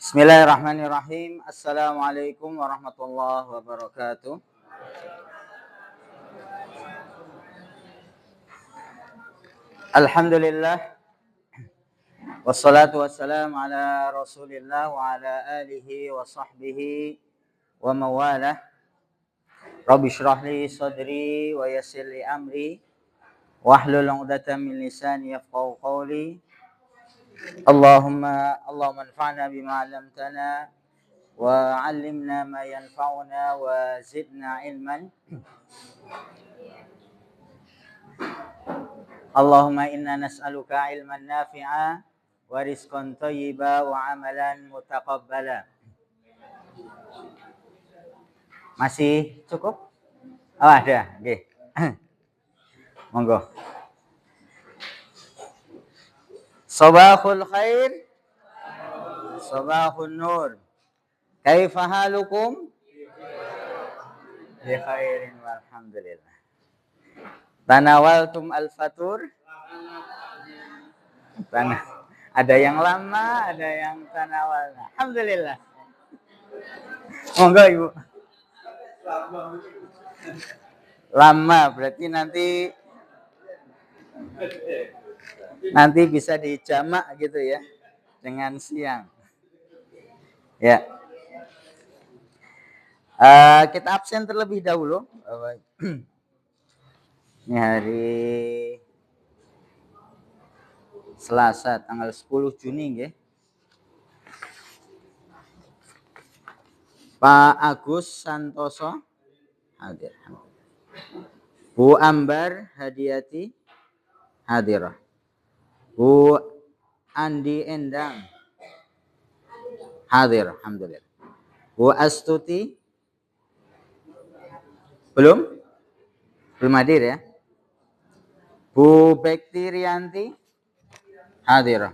Bismillahirrahmanirrahim. Assalamualaikum warahmatullahi wabarakatuh. Alhamdulillah. Wassalatu wassalamu ala rasulillah wa ala alihi wa sahbihi wa mawalah. Rabbi syrah li sadri wa yassir li amri wahlul 'uqdatam min lisani yafqahu qawli. Allahumma anfa'na bima 'allamtana wa 'allimna ma yanfa'una wa zidna ilman. Allahumma inna nas'aluka ilman nafi'a wa rizqan thayyiba wa amalan mutaqabbala. Masih cukup? Oh, ada. Nggih. Monggo. Sabahul khair. Sabahun nur. Kaifa halukum? Bi khairin walhamdulillah. Tanawaltum al-fatur? Ada yang lama, ada yang tanawal. Alhamdulillah. Monggo Ibu. Lama berarti nanti bisa dijamak gitu ya dengan siang. Ya. Kita absen terlebih dahulu. Ini hari Selasa tanggal 10 Juni nggih. Pak Agus Santoso hadir. Bu Ambar Hadiati hadirah. Bu Andi Endang hadir, alhamdulillah. Bu Astuti belum hadir ya. Bu Bekti Rianti hadir.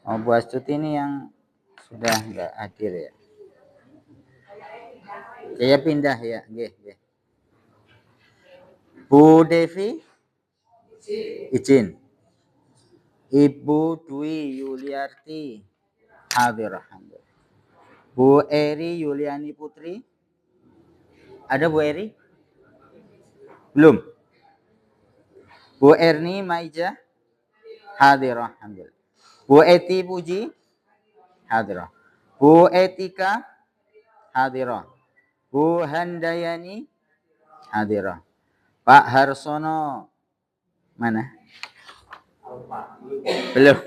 Oh, Bu Astuti ini yang sudah enggak hadir ya. Saya pindah ya, nggih. Bu Devi izin. Ibu Dwi Yuliarti hadir, alhamdulillah. Bu Eri Yuliani Putri. Ada Bu Eri? Belum. Bu Erni Maija hadir, alhamdulillah. Bu Eti Puji hadir. Bu Etika hadir. Bu Handayani hadir. Pak Harsono mana? Belum.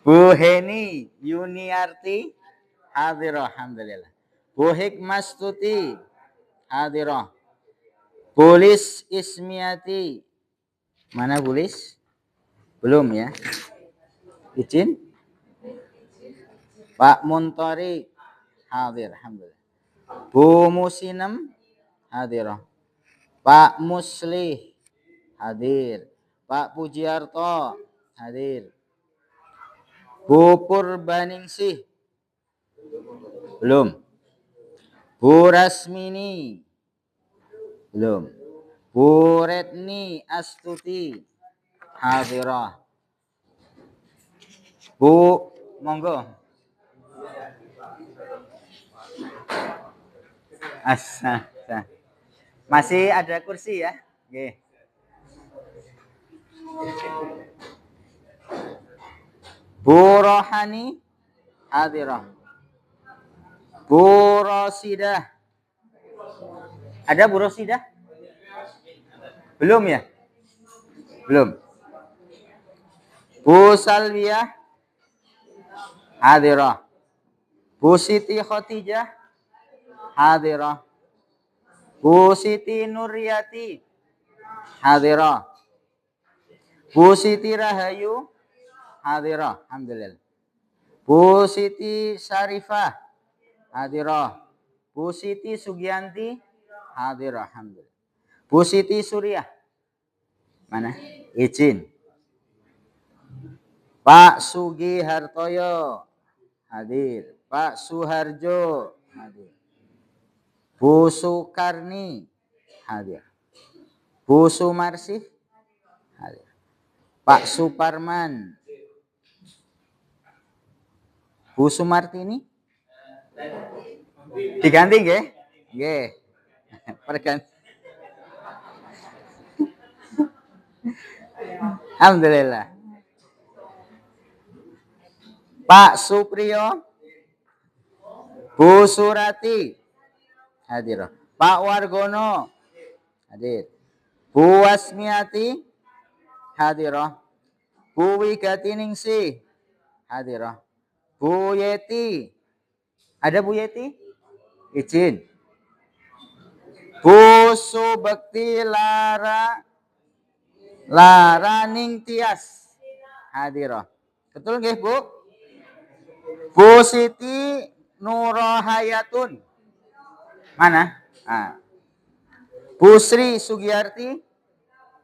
Bu Heni Yuniarti hadir, alhamdulillah. Bu Hikmastuti hadir. Bulis Ismiati. Mana Bulis? Belum ya. Izin. Pak Muntori hadir, alhamdulillah. Bu Musinem hadir. Pak Muslih hadir. Pak Pujiarto hadir. Bu Purbaningsih belum. Bu Rasmini belum. Bu Retni Astuti hadirah. Bu monggo. Masih ada kursi ya? Nggih. Bu Rohani hadirah. Bu Rosidah. Ada Bu Rosidah? Belum ya? Belum. Bu Salwiah hadirah. Bu Siti Khotijah hadirah. Bu Siti Nuryati hadirah. Bu Siti Rahayu hadirah, alhamdulillah. Bu Siti Syarifah hadirah. Bu Siti Sugianti hadirah, alhamdulillah. Bu Siti Suriah mana? Izin. Pak Sugi Hartoyo hadir. Pak Suharjo hadir. Bu Sukarni hadir. Bu Sumarsih hadir. Pak Suparman. Bu Sumartini. Diganti nggih? Nggih. Perganti. Alhamdulillah. Pak Supriyo. Bu Surati. Hadir. Pak Wargono. Hadir. Bu Wasmiati. Hadir. Bu Wigatiningsih. Hadir. Bu Yeti. Ada Bu Yeti? Izin. Bu Subekti Laraning Tias. Hadir. Betul nggih, Bu? Bu Siti Nurahayatun. Mana? Ah. Bu Sri Sugiyarti.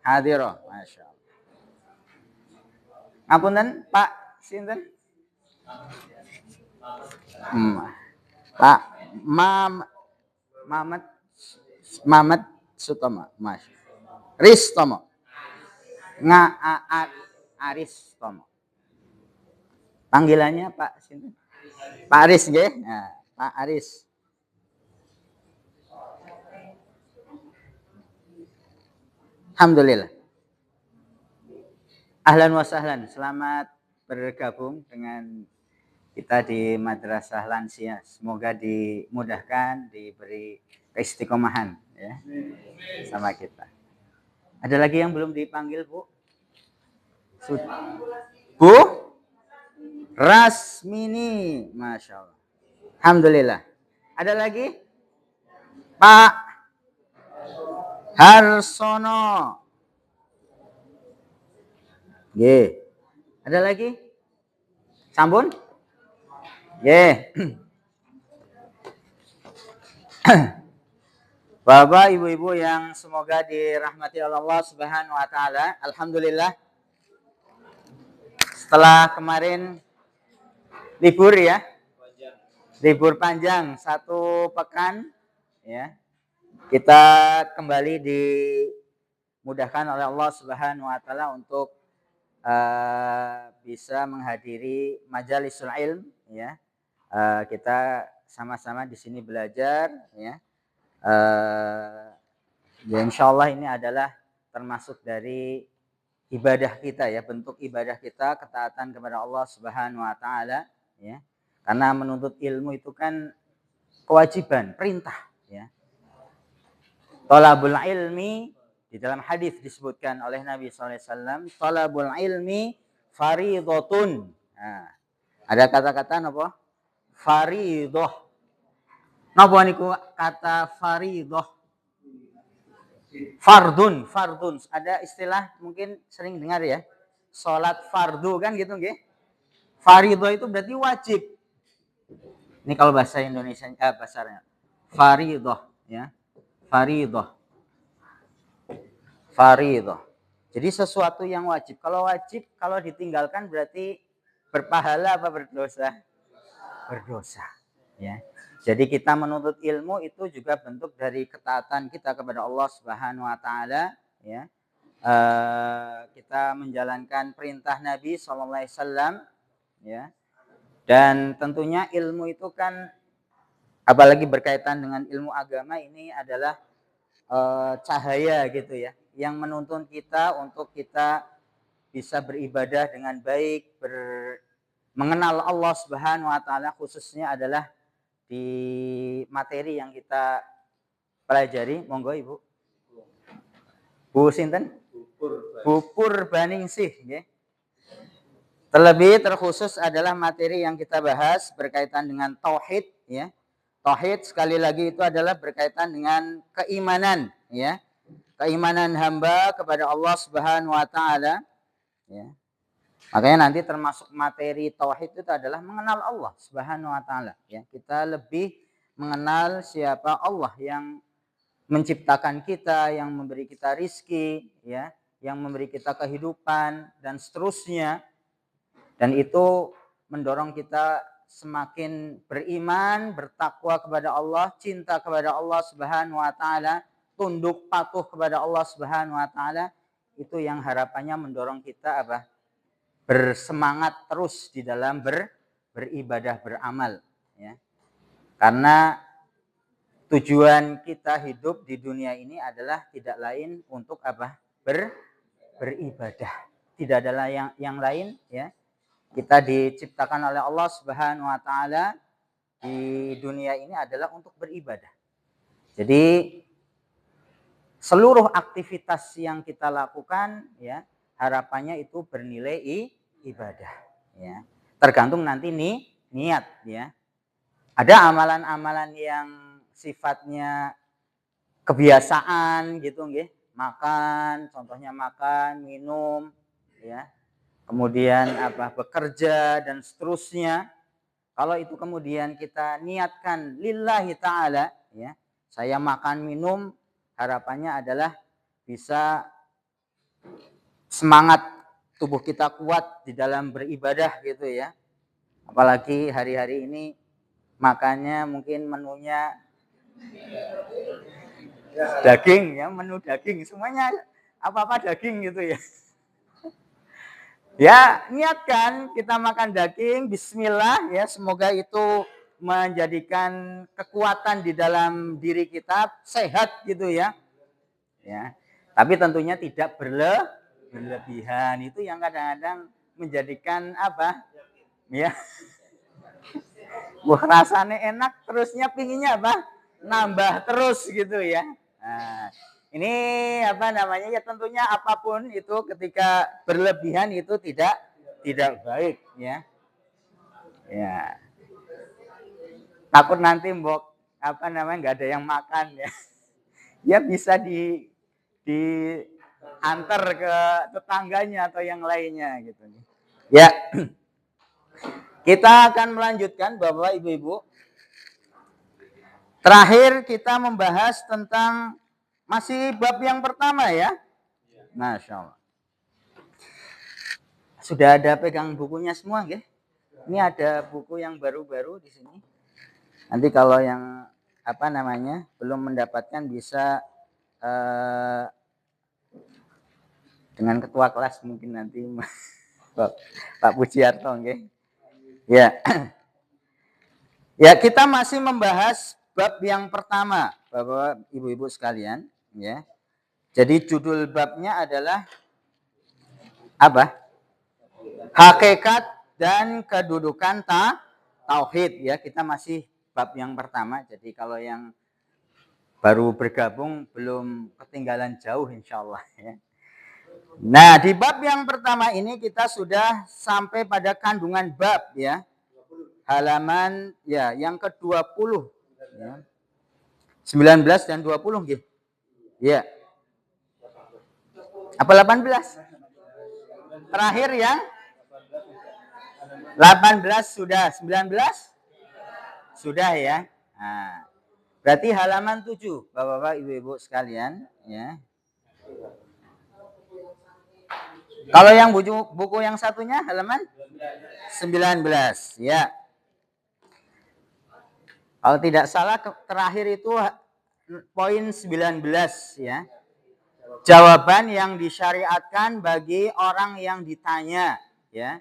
Hadir. Masya Allah. Ngapunten, Pak sinten? Pak Mamet Sutomo. Masya. Ristomo. Aristomo. Panggilannya Pak sinten? Pak Aris nggih. Nah, Pak Aris. Alhamdulillah. Ahlan wa sahlan. Selamat bergabung dengan kita di Madrasah Lansia. Semoga dimudahkan, diberi keistiqomahan ya sama kita. Ada lagi yang belum dipanggil, Bu? Bu Rasmini, Masya Allah. Alhamdulillah. Ada lagi? Pak Harsono. Ye. Ada lagi? Sampun? Ye. Bapak, Ibu-ibu yang semoga dirahmati Allah Subhanahu wa taala. Alhamdulillah. Setelah kemarin libur ya. Libur panjang 1 pekan ya. Kita kembali dimudahkan oleh Allah Subhanahu wa taala untuk bisa menghadiri majalisul ilm ya. Kita sama-sama di sini belajar ya. Ya insya Allah ini adalah termasuk dari ibadah kita ya, bentuk ibadah kita, ketaatan kepada Allah Subhanahu wa taala ya. Karena menuntut ilmu itu kan kewajiban, perintah ya. Thalabul ilmi, di dalam hadis disebutkan oleh Nabi SAW, thalabul ilmi faridotun. Nah, ada kata-kata apa? Faridoh. Napa niku kata faridoh? Fardun. Ada istilah mungkin sering dengar ya. Salat fardu kan gitu nggih. Faridoh itu berarti wajib. Ini kalau bahasa Indonesia bahasanya. Faridoh ya. Faridoh. Jadi sesuatu yang wajib. Kalau wajib, kalau ditinggalkan berarti berpahala apa berdosa? Berdosa. Ya. Jadi kita menuntut ilmu itu juga bentuk dari ketaatan kita kepada Allah Subhanahu wa taala ya. Kita menjalankan perintah Nabi SAW ya. Dan tentunya ilmu itu kan apalagi berkaitan dengan ilmu agama ini adalah cahaya gitu ya, yang menuntun kita untuk kita bisa beribadah dengan baik, mengenal Allah Subhanahu wa taala, khususnya adalah di materi yang kita pelajari. Monggo Ibu. Bu sinten? Bu Purbaningsih nggih. Terlebih terkhusus adalah materi yang kita bahas berkaitan dengan tauhid ya. Tauhid sekali lagi itu adalah berkaitan dengan keimanan ya. Keimanan hamba kepada Allah Subhanahu wa taala ya. Makanya nanti termasuk materi tauhid itu adalah mengenal Allah Subhanahu wa taala ya. Kita lebih mengenal siapa Allah yang menciptakan kita, yang memberi kita rizki ya, yang memberi kita kehidupan dan seterusnya. Dan itu mendorong kita semakin beriman, bertakwa kepada Allah, cinta kepada Allah Subhanahu wa taala, tunduk patuh kepada Allah Subhanahu wa taala. itu yang harapannya mendorong kita apa? Bersemangat terus di dalam beribadah, beramal, ya. Karena tujuan kita hidup di dunia ini adalah tidak lain untuk apa? Beribadah. Tidak ada yang lain, ya. Kita diciptakan oleh Allah Subhanahu wa taala di dunia ini adalah untuk beribadah. Jadi seluruh aktivitas yang kita lakukan, ya, harapannya itu bernilai ibadah, ya. Tergantung nanti niat, ya. Ada amalan-amalan yang sifatnya kebiasaan gitu nggih, makan, contohnya makan, minum, ya. Kemudian apa? Bekerja dan seterusnya. Kalau itu kemudian kita niatkan lillahi ta'ala, ya, saya makan minum, harapannya adalah bisa semangat tubuh kita kuat di dalam beribadah gitu ya. Apalagi hari-hari ini makannya mungkin menunya daging, ya, menu daging, semuanya apa-apa daging gitu ya. Ya, niatkan kita makan daging, bismillah, ya, semoga itu menjadikan kekuatan di dalam diri kita, sehat gitu ya. Ya. Tapi tentunya tidak berlebihan. Itu yang kadang-kadang menjadikan apa? Ya. Wah, rasanya enak, terusnya pinginnya apa? Nambah terus gitu ya. Nah, ini apa namanya, ya tentunya apapun itu ketika berlebihan itu tidak baik, ya. Ya. Takut nanti mbok apa namanya nggak ada yang makan ya. Ya bisa diantar ke tetangganya atau yang lainnya gitu. Ya. Kita akan melanjutkan Bapak Ibu-ibu. Terakhir kita membahas tentang masih bab yang pertama ya. Masya Allah. Sudah ada pegang bukunya semua nggih? Ini ada buku yang baru-baru di sini. Nanti kalau yang apa namanya belum mendapatkan bisa dengan ketua kelas mungkin nanti Pak Pujiarto nggih. Ya. Ya, kita masih membahas bab yang pertama, Bapak Ibu-ibu sekalian, ya. Jadi judul babnya adalah apa? Hakikat dan kedudukan tauhid, ya. Kita masih bab yang pertama. Jadi kalau yang baru bergabung belum ketinggalan jauh insyaallah ya. Nah, di bab yang pertama ini kita sudah sampai pada kandungan bab ya. Halaman ya yang ke-20 ya. 19 dan 20 gitu. Ya. Apa 18? Terakhir yang 18 sudah, 19 sudah ya. Nah, berarti halaman 7 Bapak-bapak, Ibu-ibu sekalian ya. Kalau yang buku yang satunya halaman 19 ya. Kalau tidak salah terakhir itu poin 19 ya. Jawaban yang disyariatkan bagi orang yang ditanya ya.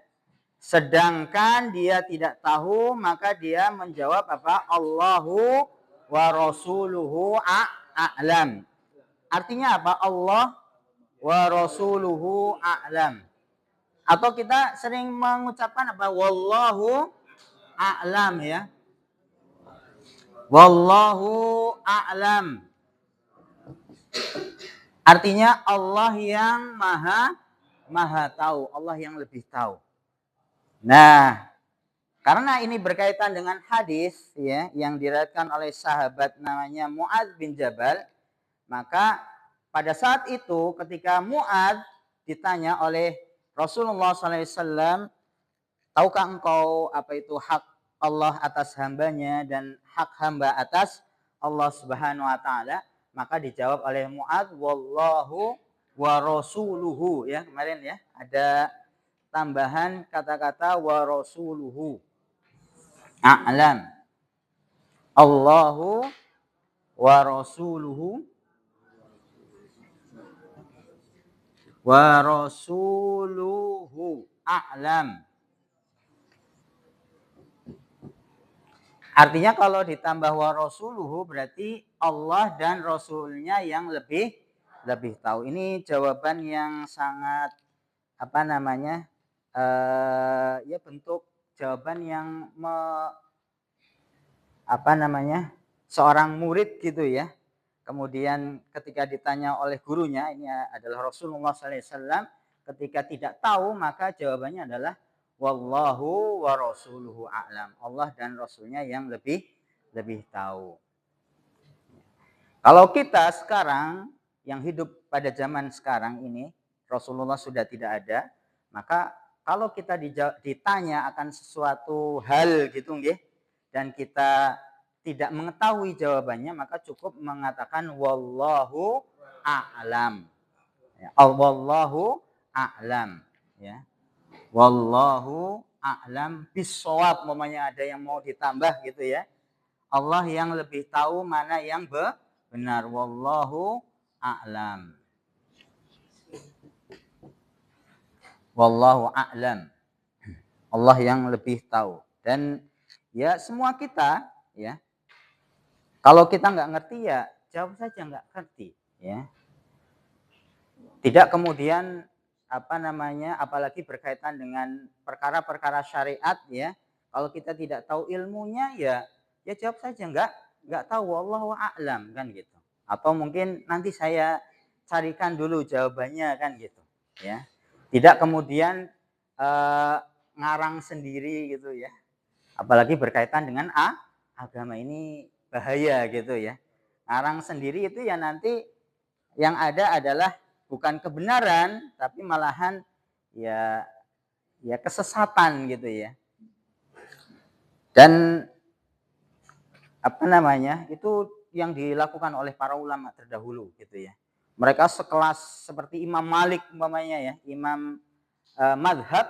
Sedangkan dia tidak tahu maka dia menjawab apa? Allahu wa rasuluhu a'lam. Artinya apa? Allah wa rasuluhu a'lam. Atau kita sering mengucapkan apa? Wallahu a'lam ya. Wallahu a'lam. Artinya Allah yang maha tahu, Allah yang lebih tahu. Nah, karena ini berkaitan dengan hadis ya yang diriwayatkan oleh sahabat namanya Mu'adz bin Jabal, maka pada saat itu ketika Mu'adz ditanya oleh Rasulullah SAW, tahukah engkau apa itu hak Allah atas hambanya dan hak hamba atas Allah Subhanahu wa taala? Maka dijawab oleh Mu'adz, wallahu wa rasuluhu ya, kemarin ya, ada tambahan kata-kata wa rasuluhu a'lam. Allahu wa rasuluhu wa rasuluhu a'lam. Artinya kalau ditambah wa rasuluhu berarti Allah dan Rasulnya yang lebih tahu. Ini jawaban yang sangat ya bentuk jawaban yang seorang murid gitu ya. Kemudian ketika ditanya oleh gurunya, ini adalah Rasulullah SAW, ketika tidak tahu maka jawabannya adalah wallahu wa rasuluhu a'lam. Allah dan Rasulnya yang lebih tahu. Kalau kita sekarang yang hidup pada zaman sekarang ini, Rasulullah sudah tidak ada, maka kalau kita ditanya akan sesuatu hal gitu nggih, dan kita tidak mengetahui jawabannya, maka cukup mengatakan wallahu a'lam. Ya, wallahu a'lam ya. Wallahu a'lam bissawab, umpamanya ada yang mau ditambah gitu ya. Allah yang lebih tahu mana yang benar. Wallahu a'lam. Wallahu a'lam. Allah yang lebih tahu. Dan ya semua kita ya, kalau kita nggak ngerti ya jawab saja nggak ngerti ya. Tidak kemudian apalagi berkaitan dengan perkara-perkara syariat ya. Kalau kita tidak tahu ilmunya ya jawab saja nggak tahu, wallahu a'lam kan gitu. Atau mungkin nanti saya carikan dulu jawabannya kan gitu ya. Tidak kemudian ngarang sendiri gitu ya. Apalagi berkaitan dengan agama, ini bahaya gitu ya. Ngarang sendiri itu ya nanti yang ada adalah bukan kebenaran tapi malahan ya kesesatan gitu ya. Dan itu yang dilakukan oleh para ulama terdahulu gitu ya. Mereka sekelas seperti Imam Malik umpamanya ya, imam madhab,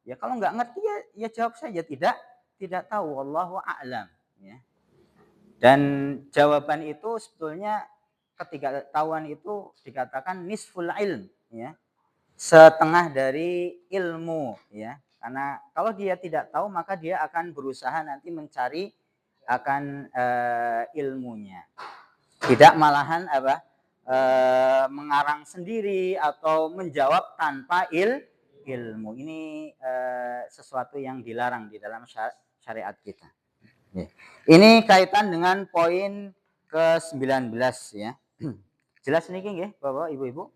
ya kalau nggak ngerti ya jawab saja tidak tahu, wallahu a'lam ya. Dan jawaban itu sebetulnya ketidaktahuan itu dikatakan nisful ilm ya, setengah dari ilmu ya. Karena kalau dia tidak tahu maka dia akan berusaha nanti mencari akan ilmunya, tidak malahan mengarang sendiri atau menjawab tanpa ilmu. Ini sesuatu yang dilarang di dalam syariat kita. Ini kaitan dengan poin ke-19 ya. Jelas niki nggih Bapak Ibu-ibu?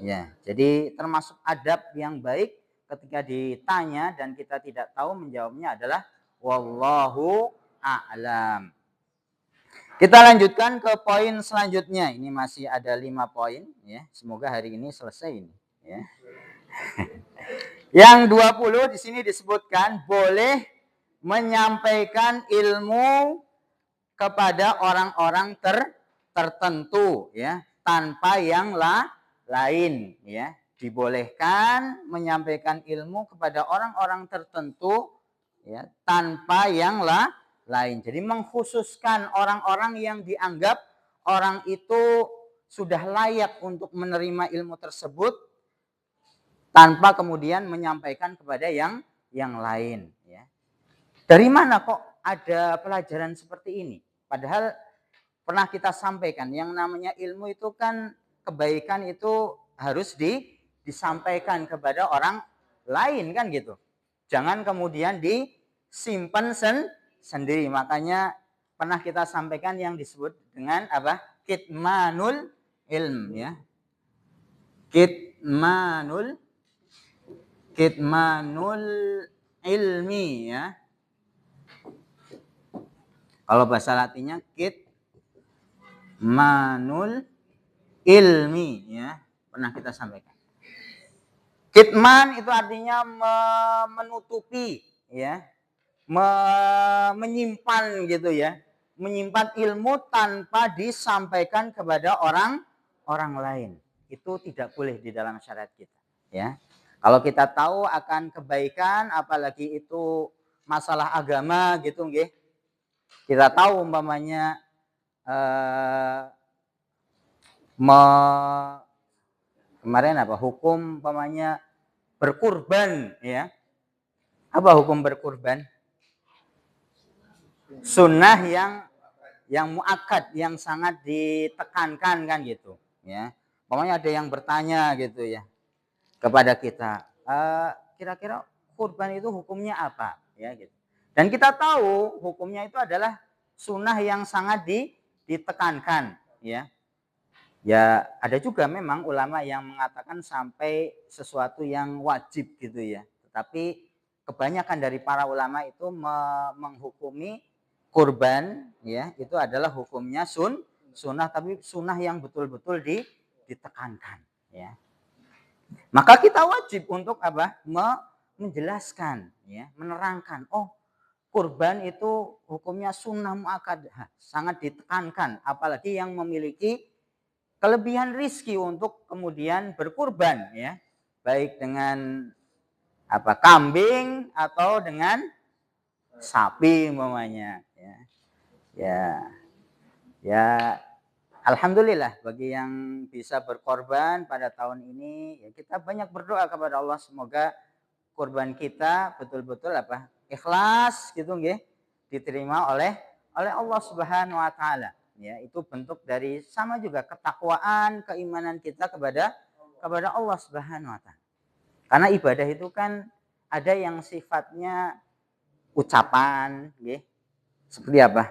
Ya, jadi termasuk adab yang baik ketika ditanya dan kita tidak tahu menjawabnya adalah wallahu a'lam. Kita lanjutkan ke poin selanjutnya. Ini masih ada 5 poin ya. Semoga hari ini selesai ini ya. Yang 20 di sini disebutkan boleh menyampaikan ilmu kepada orang-orang tertentu ya, tanpa yang lain ya. Dibolehkan menyampaikan ilmu kepada orang-orang tertentu ya, tanpa yang lain. Jadi mengkhususkan orang-orang yang dianggap orang itu sudah layak untuk menerima ilmu tersebut tanpa kemudian menyampaikan kepada yang lain ya. Dari mana kok ada pelajaran seperti ini? Padahal pernah kita sampaikan yang namanya ilmu itu kan kebaikan itu harus disampaikan kepada orang lain kan gitu. Jangan kemudian disimpan sendiri. Makanya pernah kita sampaikan yang disebut dengan apa? Kitmanul ilm ya. Kitmanul ilmi ya. Kalau bahasa Latinnya kitmanul ilmi ya. Pernah kita sampaikan. Kitman itu artinya menutupi ya. Menyimpan gitu ya. Menyimpan ilmu tanpa disampaikan kepada orang lain. Itu tidak boleh di dalam syariat kita ya. Kalau kita tahu akan kebaikan, apalagi itu masalah agama gitu nggih. Kita tahu umpamanya kemarin apa hukum umpamanya berkurban ya. Apa hukum berkurban? Sunnah yang muakkad, yang sangat ditekankan kan gitu ya. Umpamanya ada yang bertanya gitu ya kepada kita, kira-kira kurban itu hukumnya apa ya gitu. Dan kita tahu hukumnya itu adalah sunnah yang sangat ditekankan ya. Ya ada juga memang ulama yang mengatakan sampai sesuatu yang wajib gitu ya. Tetapi kebanyakan dari para ulama itu menghukumi kurban ya itu adalah hukumnya sunnah, tapi sunnah yang betul-betul ditekankan ya. Maka kita wajib untuk apa? Menjelaskan ya, menerangkan. Oh, kurban itu hukumnya sunnah muakkad, sangat ditekankan, apalagi yang memiliki kelebihan rizki untuk kemudian berkurban ya, baik dengan apa kambing atau dengan sapi umpamanya ya. Ya alhamdulillah bagi yang bisa berkorban pada tahun ini ya kita banyak berdoa kepada Allah semoga kurban kita betul-betul apa ikhlas gitu nggih, diterima oleh Allah Subhanahu wa taala. Ya, itu bentuk dari sama juga ketakwaan, keimanan kita kepada Allah Subhanahu wa taala. Karena ibadah itu kan ada yang sifatnya ucapan, nggih. Seperti apa?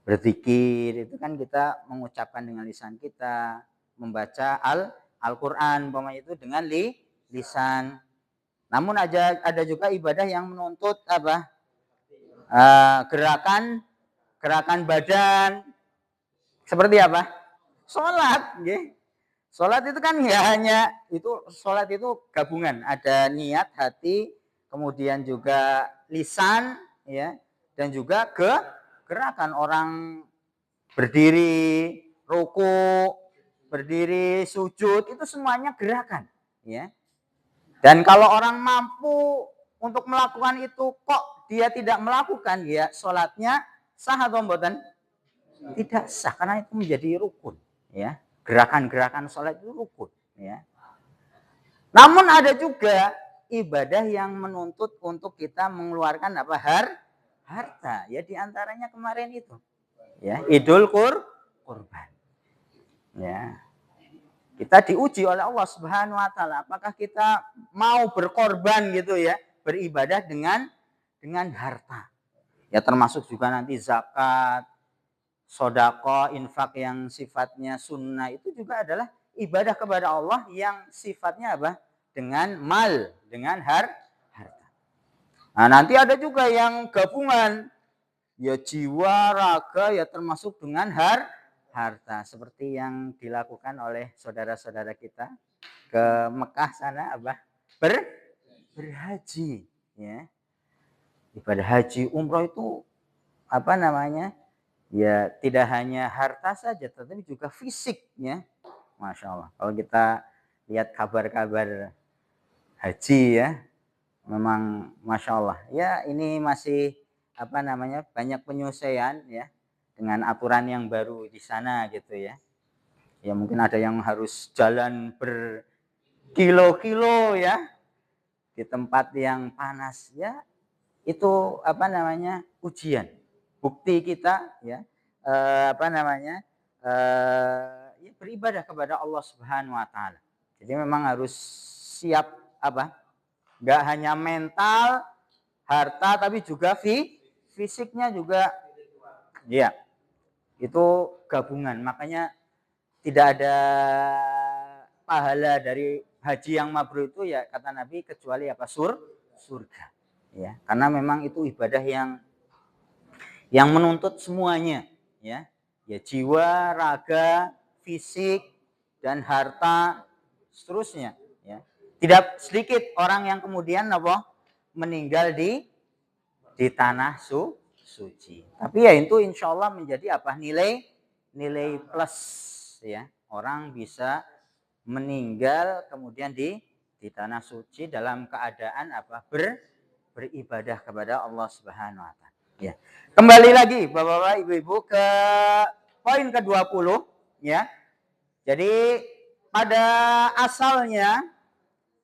Berzikir, itu kan kita mengucapkan dengan lisan kita, membaca Al-Qur'an umpamanya itu dengan lisan. Namun ada juga ibadah yang menuntut apa? Gerakan badan. Seperti apa? Sholat, nggih. Sholat itu kan nggak hanya itu, sholat itu gabungan, ada niat hati, kemudian juga lisan, ya, dan juga gerakan orang berdiri, ruku, berdiri, sujud, itu semuanya gerakan, ya. Dan kalau orang mampu untuk melakukan itu kok dia tidak melakukan, ya sholatnya sah atau mboten? Tidak sah karena itu menjadi rukun ya, gerakan-gerakan sholat itu rukun ya. Namun ada juga ibadah yang menuntut untuk kita mengeluarkan apa harta ya, diantaranya kemarin itu ya Idul Kurban ya. Kita diuji oleh Allah Subhanahu wa taala apakah kita mau berkorban gitu ya, beribadah dengan harta ya, termasuk juga nanti zakat, sodako, infak yang sifatnya sunnah itu juga adalah ibadah kepada Allah yang sifatnya apa? Dengan mal, dengan harta. Nah, nanti ada juga yang gabungan, ya jiwa, raga, ya termasuk dengan harta. Seperti yang dilakukan oleh saudara-saudara kita ke Mekah sana apa? Berhaji. Ya. Ibadah haji, umroh itu apa namanya? Ya tidak hanya harta saja tetapi juga fisiknya. Masya Allah, kalau kita lihat kabar-kabar haji ya memang Masya Allah ya, ini masih apa namanya banyak penyesuaian ya dengan aturan yang baru di sana gitu ya. Ya mungkin ada yang harus jalan berkilo-kilo ya di tempat yang panas ya, itu apa namanya ujian, bukti kita ya apa namanya ya beribadah kepada Allah Subhanahu wa taala. Jadi memang harus siap apa? Enggak hanya mental, harta, tapi juga fisiknya juga. Ya. Itu gabungan. Makanya tidak ada pahala dari haji yang mabrur itu ya kata Nabi kecuali apa? Surga. Ya, karena memang itu ibadah yang menuntut semuanya ya. Ya jiwa, raga, fisik dan harta seterusnya ya. Tidak sedikit orang yang kemudian apa meninggal di tanah suci. Tapi ya itu insya Allah menjadi apa nilai plus ya. Orang bisa meninggal kemudian di tanah suci dalam keadaan apa beribadah kepada Allah Subhanahu wa taala. Ya. Kembali lagi Bapak-bapak, Ibu-ibu ke poin ke-20 ya. Jadi pada asalnya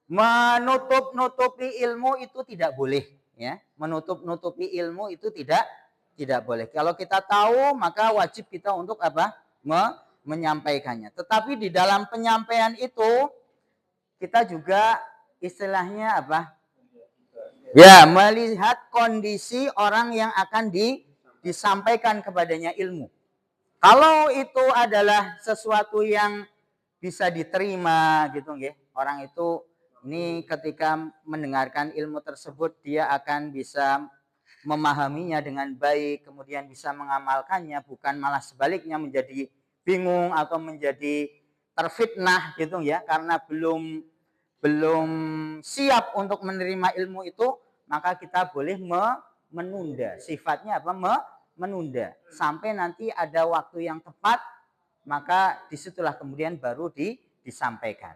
menutup-nutupi ilmu itu tidak boleh, ya. Menutup-nutupi ilmu itu tidak boleh. Kalau kita tahu, maka wajib kita untuk apa? Menyampaikannya. Tetapi di dalam penyampaian itu kita juga istilahnya apa? Ya, melihat kondisi orang yang akan disampaikan kepadanya ilmu. Kalau itu adalah sesuatu yang bisa diterima gitu nggih. Orang itu ini ketika mendengarkan ilmu tersebut dia akan bisa memahaminya dengan baik, kemudian bisa mengamalkannya, bukan malah sebaliknya menjadi bingung atau menjadi terfitnah gitu ya, karena belum siap untuk menerima ilmu itu, maka kita boleh menunda. Sifatnya apa? Menunda sampai nanti ada waktu yang tepat, maka disitulah kemudian baru disampaikan.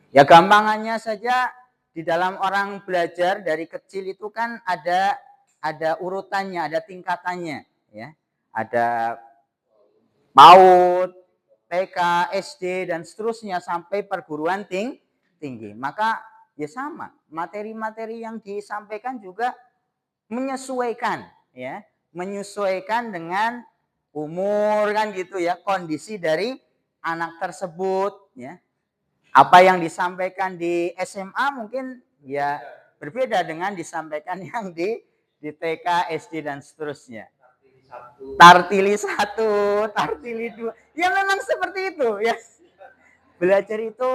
Ya gampangannya saja, di dalam orang belajar dari kecil itu kan ada urutannya, ada tingkatannya, ya. Ada PAUD, TK, SD dan seterusnya sampai perguruan tinggi. Maka ya sama, materi-materi yang disampaikan juga menyesuaikan, ya, menyesuaikan dengan umur kan gitu ya, kondisi dari anak tersebut, ya. Apa yang disampaikan di SMA mungkin ya berbeda dengan disampaikan yang di TK, SD dan seterusnya. Tartili 1, tartili 2. Ya memang seperti itu ya. Belajar itu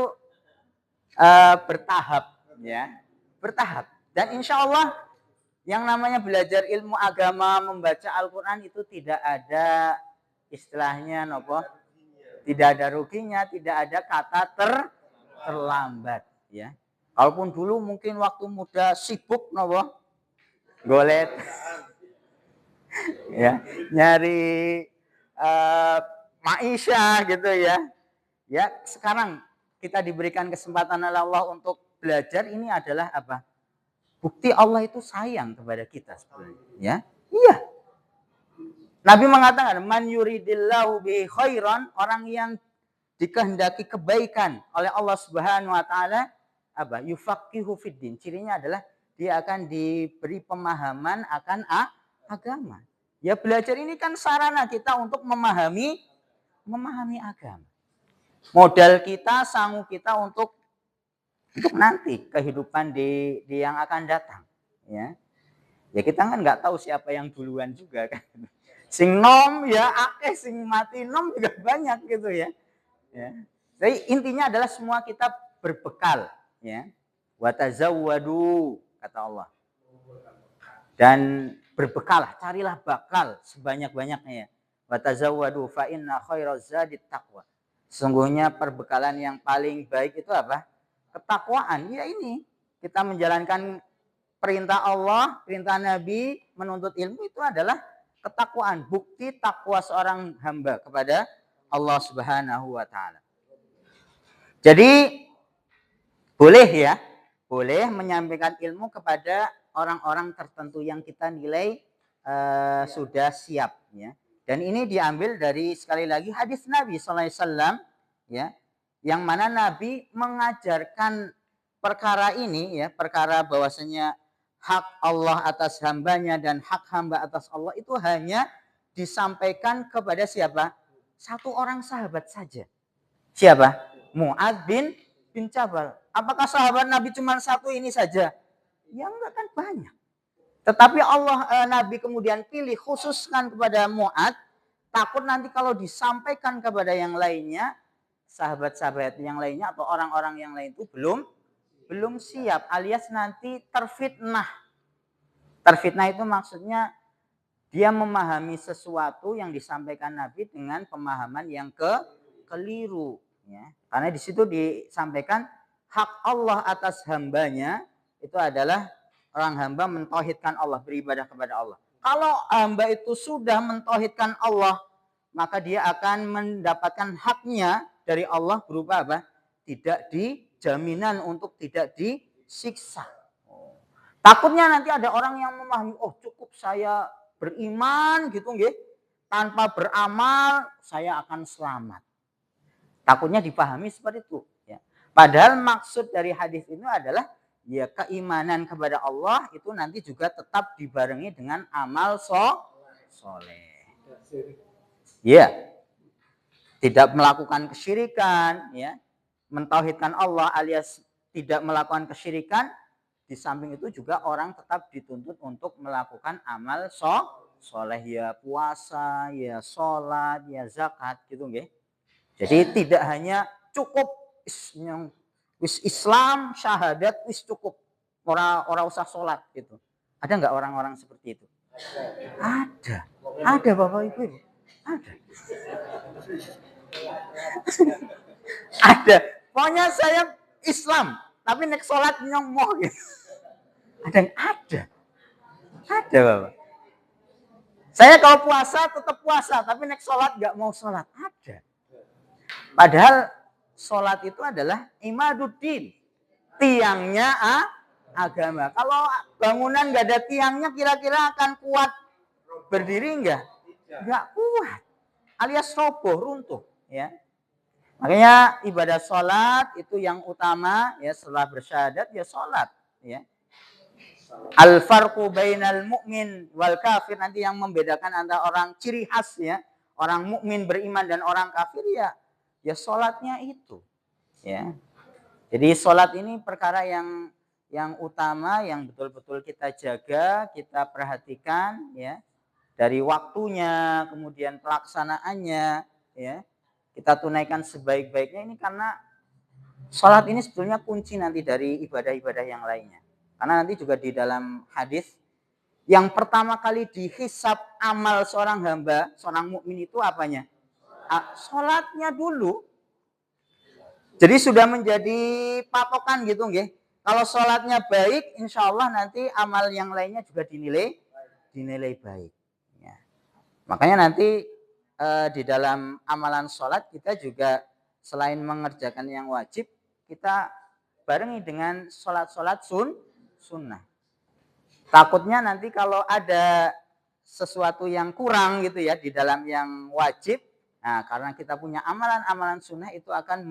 bertahap, ya. Bertahap. Dan insya Allah yang namanya belajar ilmu agama, membaca Al-Quran itu tidak ada istilahnya nopo, tidak ada ruginya, tidak ada kata terlambat, ya. Kalaupun dulu mungkin waktu muda sibuk nopo golet ya, nyari maisha gitu ya. Ya, sekarang kita diberikan kesempatan oleh Allah untuk belajar, ini adalah apa? Bukti Allah itu sayang kepada kita sebenarnya, ya. Iya. Nabi mengatakan, "Man yuridillahu bi khairan", orang yang dikehendaki kebaikan oleh Allah Subhanahu wa taala, apa? Yufaqihu fiddin. Cirinya adalah dia akan diberi pemahaman akan agama. Ya belajar ini kan sarana kita untuk memahami agama. Modal kita, sangu kita untuk nanti kehidupan di yang akan datang, ya. Ya kita kan nggak tahu siapa yang duluan juga kan. Sing nom ya akeh, sing mati nom juga banyak gitu ya. Ya. Jadi intinya adalah semua kita berbekal, ya. Wa tazawwadu kata Allah. Dan berbekalah, carilah bakal sebanyak-banyaknya ya. Wa tazawwadu fa inna khairaz zadit taqwa. Sesungguhnya perbekalan yang paling baik itu apa? Ketakwaan. Ya ini, kita menjalankan perintah Allah, perintah Nabi, menuntut ilmu itu adalah ketakwaan, bukti takwa seorang hamba kepada Allah Subhanahu wa taala. Jadi boleh ya, boleh menyampaikan ilmu kepada orang-orang tertentu yang kita nilai sudah siap, ya. Dan ini diambil dari sekali lagi hadis Nabi sallallahu alaihi wasallam, ya, yang mana Nabi mengajarkan perkara ini, ya, perkara bahwasanya hak Allah atas hambanya dan hak hamba atas Allah itu hanya disampaikan kepada siapa? Satu orang sahabat saja. Siapa? Mu'adz bin Jabal. Apakah sahabat Nabi cuma satu ini saja? Ya enggak, kan banyak. Tetapi Nabi kemudian pilih khususkan kepada Mu'adz, takut nanti kalau disampaikan kepada yang lainnya, sahabat-sahabat yang lainnya atau orang-orang yang lain itu belum siap, alias nanti terfitnah. Terfitnah itu maksudnya dia memahami sesuatu yang disampaikan Nabi dengan pemahaman yang keliru, ya. Karena di situ disampaikan hak Allah atas hambanya itu adalah orang hamba mentauhidkan Allah, beribadah kepada Allah. Kalau hamba itu sudah mentauhidkan Allah, maka dia akan mendapatkan haknya dari Allah berupa apa? Tidak dijaminan untuk tidak disiksa. Takutnya nanti ada orang yang memahami, oh cukup saya beriman gitu nggih, tanpa beramal saya akan selamat. Takutnya dipahami seperti itu. Ya. Padahal maksud dari hadis ini adalah ya keimanan kepada Allah itu nanti juga tetap dibarengi dengan amal soleh. Ya, tidak melakukan kesyirikan, ya, mentauhidkan Allah alias tidak melakukan kesyirikan. Di samping itu juga orang tetap dituntut untuk melakukan amal soleh, ya puasa, ya sholat, ya zakat, gitu nggih. Jadi tidak hanya cukup yang wis Islam syahadat wis cukup, orang usah sholat gitu. Ada nggak orang-orang seperti itu? Ada bapak ibu, ada. Ada. Pokoknya saya Islam, tapi nek sholat nyomoh gitu. Ada. Ada bapak. Saya kalau puasa tetap puasa, tapi nek sholat nggak mau sholat. Ada. Padahal sholat itu adalah imaduddin, tiangnya agama. Kalau bangunan nggak ada tiangnya, kira-kira akan kuat berdiri nggak? Nggak kuat, alias roboh, runtuh. Ya, makanya ibadah sholat itu yang utama. Ya, setelah bersyahadat ya sholat. Ya, al-farqu bainal mu'min wal kafir, nanti yang membedakan antara orang ciri khas ya, orang mukmin beriman dan orang kafir ya sholatnya itu. Ya, jadi sholat ini perkara yang utama, yang betul-betul kita jaga, kita perhatikan ya, dari waktunya, kemudian pelaksanaannya ya, kita tunaikan sebaik-baiknya ini, karena sholat ini sebetulnya kunci nanti dari ibadah-ibadah yang lainnya. Karena nanti juga di dalam hadis yang pertama kali dihisab amal seorang hamba, seorang mukmin itu apanya? Sholatnya dulu. Jadi sudah menjadi patokan gitu nggih. Kalau sholatnya baik, insya Allah nanti amal yang lainnya juga dinilai baik. Ya. Makanya nanti di dalam amalan sholat kita juga selain mengerjakan yang wajib, kita barengi dengan sholat-sholat sunnah. Takutnya nanti kalau ada sesuatu yang kurang gitu ya di dalam yang wajib, nah karena kita punya amalan-amalan sunnah itu akan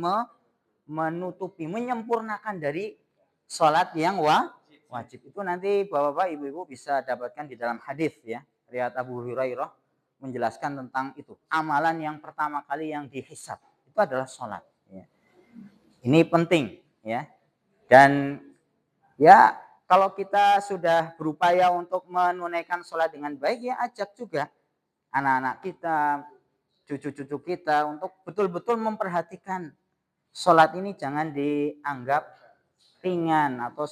menutupi, menyempurnakan dari sholat yang wajib. Itu nanti bapak-bapak, ibu-ibu bisa dapatkan di dalam hadis ya, riwayat Abu Hurairah menjelaskan tentang itu. Amalan yang pertama kali yang dihisab itu adalah sholat. Ya. Ini penting ya. Dan ya kalau kita sudah berupaya untuk menunaikan sholat dengan baik, ya ajak juga anak-anak kita, cucu-cucu kita untuk betul-betul memperhatikan sholat ini, jangan dianggap ringan atau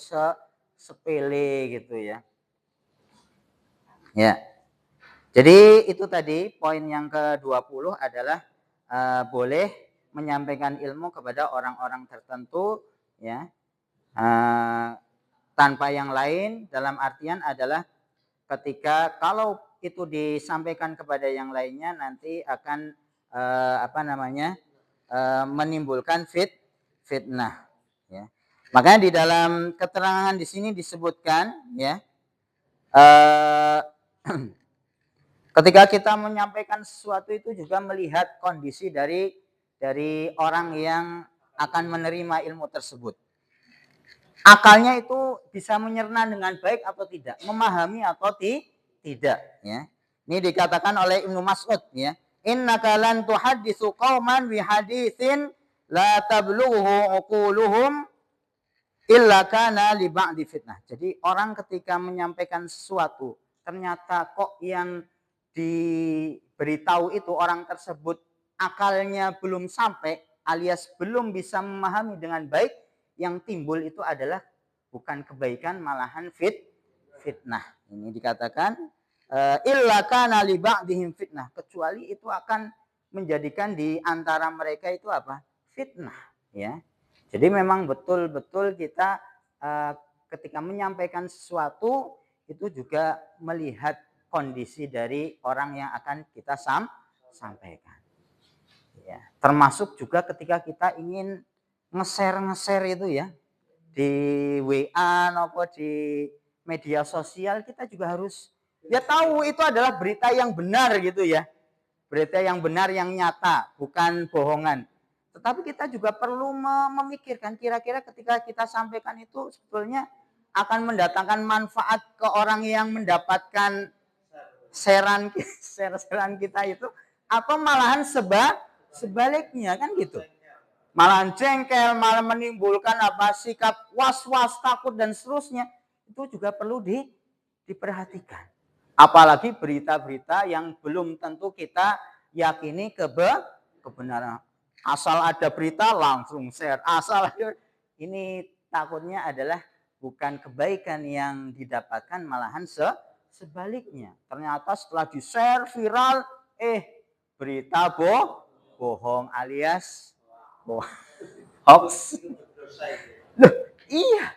sepele gitu ya. Ya. Jadi itu tadi poin yang ke-20 adalah boleh menyampaikan ilmu kepada orang-orang tertentu ya. Tanpa yang lain, dalam artian adalah ketika kalau itu disampaikan kepada yang lainnya nanti akan menimbulkan fitnah ya. Makanya di dalam keterangan di sini disebutkan ya, ketika kita menyampaikan sesuatu itu juga melihat kondisi dari orang yang akan menerima ilmu tersebut. Akalnya itu bisa menyerna dengan baik atau tidak, memahami atau tidak ya. Ini dikatakan oleh Ibnu Mas'ud ya, innaka lan tuhaddisu qauman bi haditsin la tablughu uquluhum illa kana li ba'di fitnah. Jadi orang ketika menyampaikan sesuatu ternyata kok yang diberitahu itu orang tersebut akalnya belum sampai alias belum bisa memahami dengan baik, yang timbul itu adalah bukan kebaikan malahan fitnah. Ini dikatakan illa kana li ba'dihim fitnah, kecuali itu akan menjadikan di antara mereka itu apa? Fitnah ya. Jadi memang betul-betul kita ketika menyampaikan sesuatu itu juga melihat kondisi dari orang yang akan kita sampaikan. Ya, termasuk juga ketika kita ingin nge-share itu ya di WA maupun di media sosial, kita juga harus ya tahu itu adalah berita yang benar gitu ya, berita yang benar yang nyata, bukan bohongan. Tetapi kita juga perlu memikirkan kira-kira ketika kita sampaikan itu sebetulnya akan mendatangkan manfaat ke orang yang mendapatkan sharean kita itu, atau malahan sebaliknya kan gitu. Malahan jengkel, malah menimbulkan sikap was-was, takut dan seterusnya. Itu juga perlu diperhatikan. Apalagi berita-berita yang belum tentu kita yakini kebenaran. Asal ada berita langsung share. Asal ada, ini takutnya adalah bukan kebaikan yang didapatkan, malahan sebaliknya. Ternyata setelah di-share viral, berita bohong alias hoax. Loh, iya.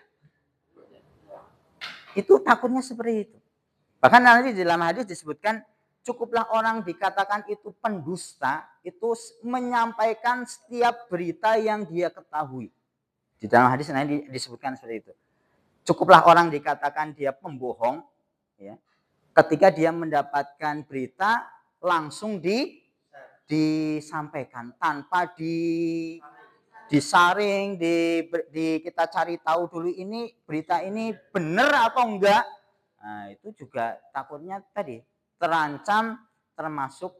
Itu takutnya seperti itu. Bahkan nanti di dalam hadis disebutkan, cukuplah orang dikatakan itu pendusta, itu menyampaikan setiap berita yang dia ketahui. Di dalam hadis nanti disebutkan seperti itu. Cukuplah orang dikatakan dia pembohong, ya, ketika dia mendapatkan berita langsung disampaikan tanpa disaring, kita cari tahu dulu ini berita ini benar atau enggak. Nah, itu juga takutnya tadi terancam termasuk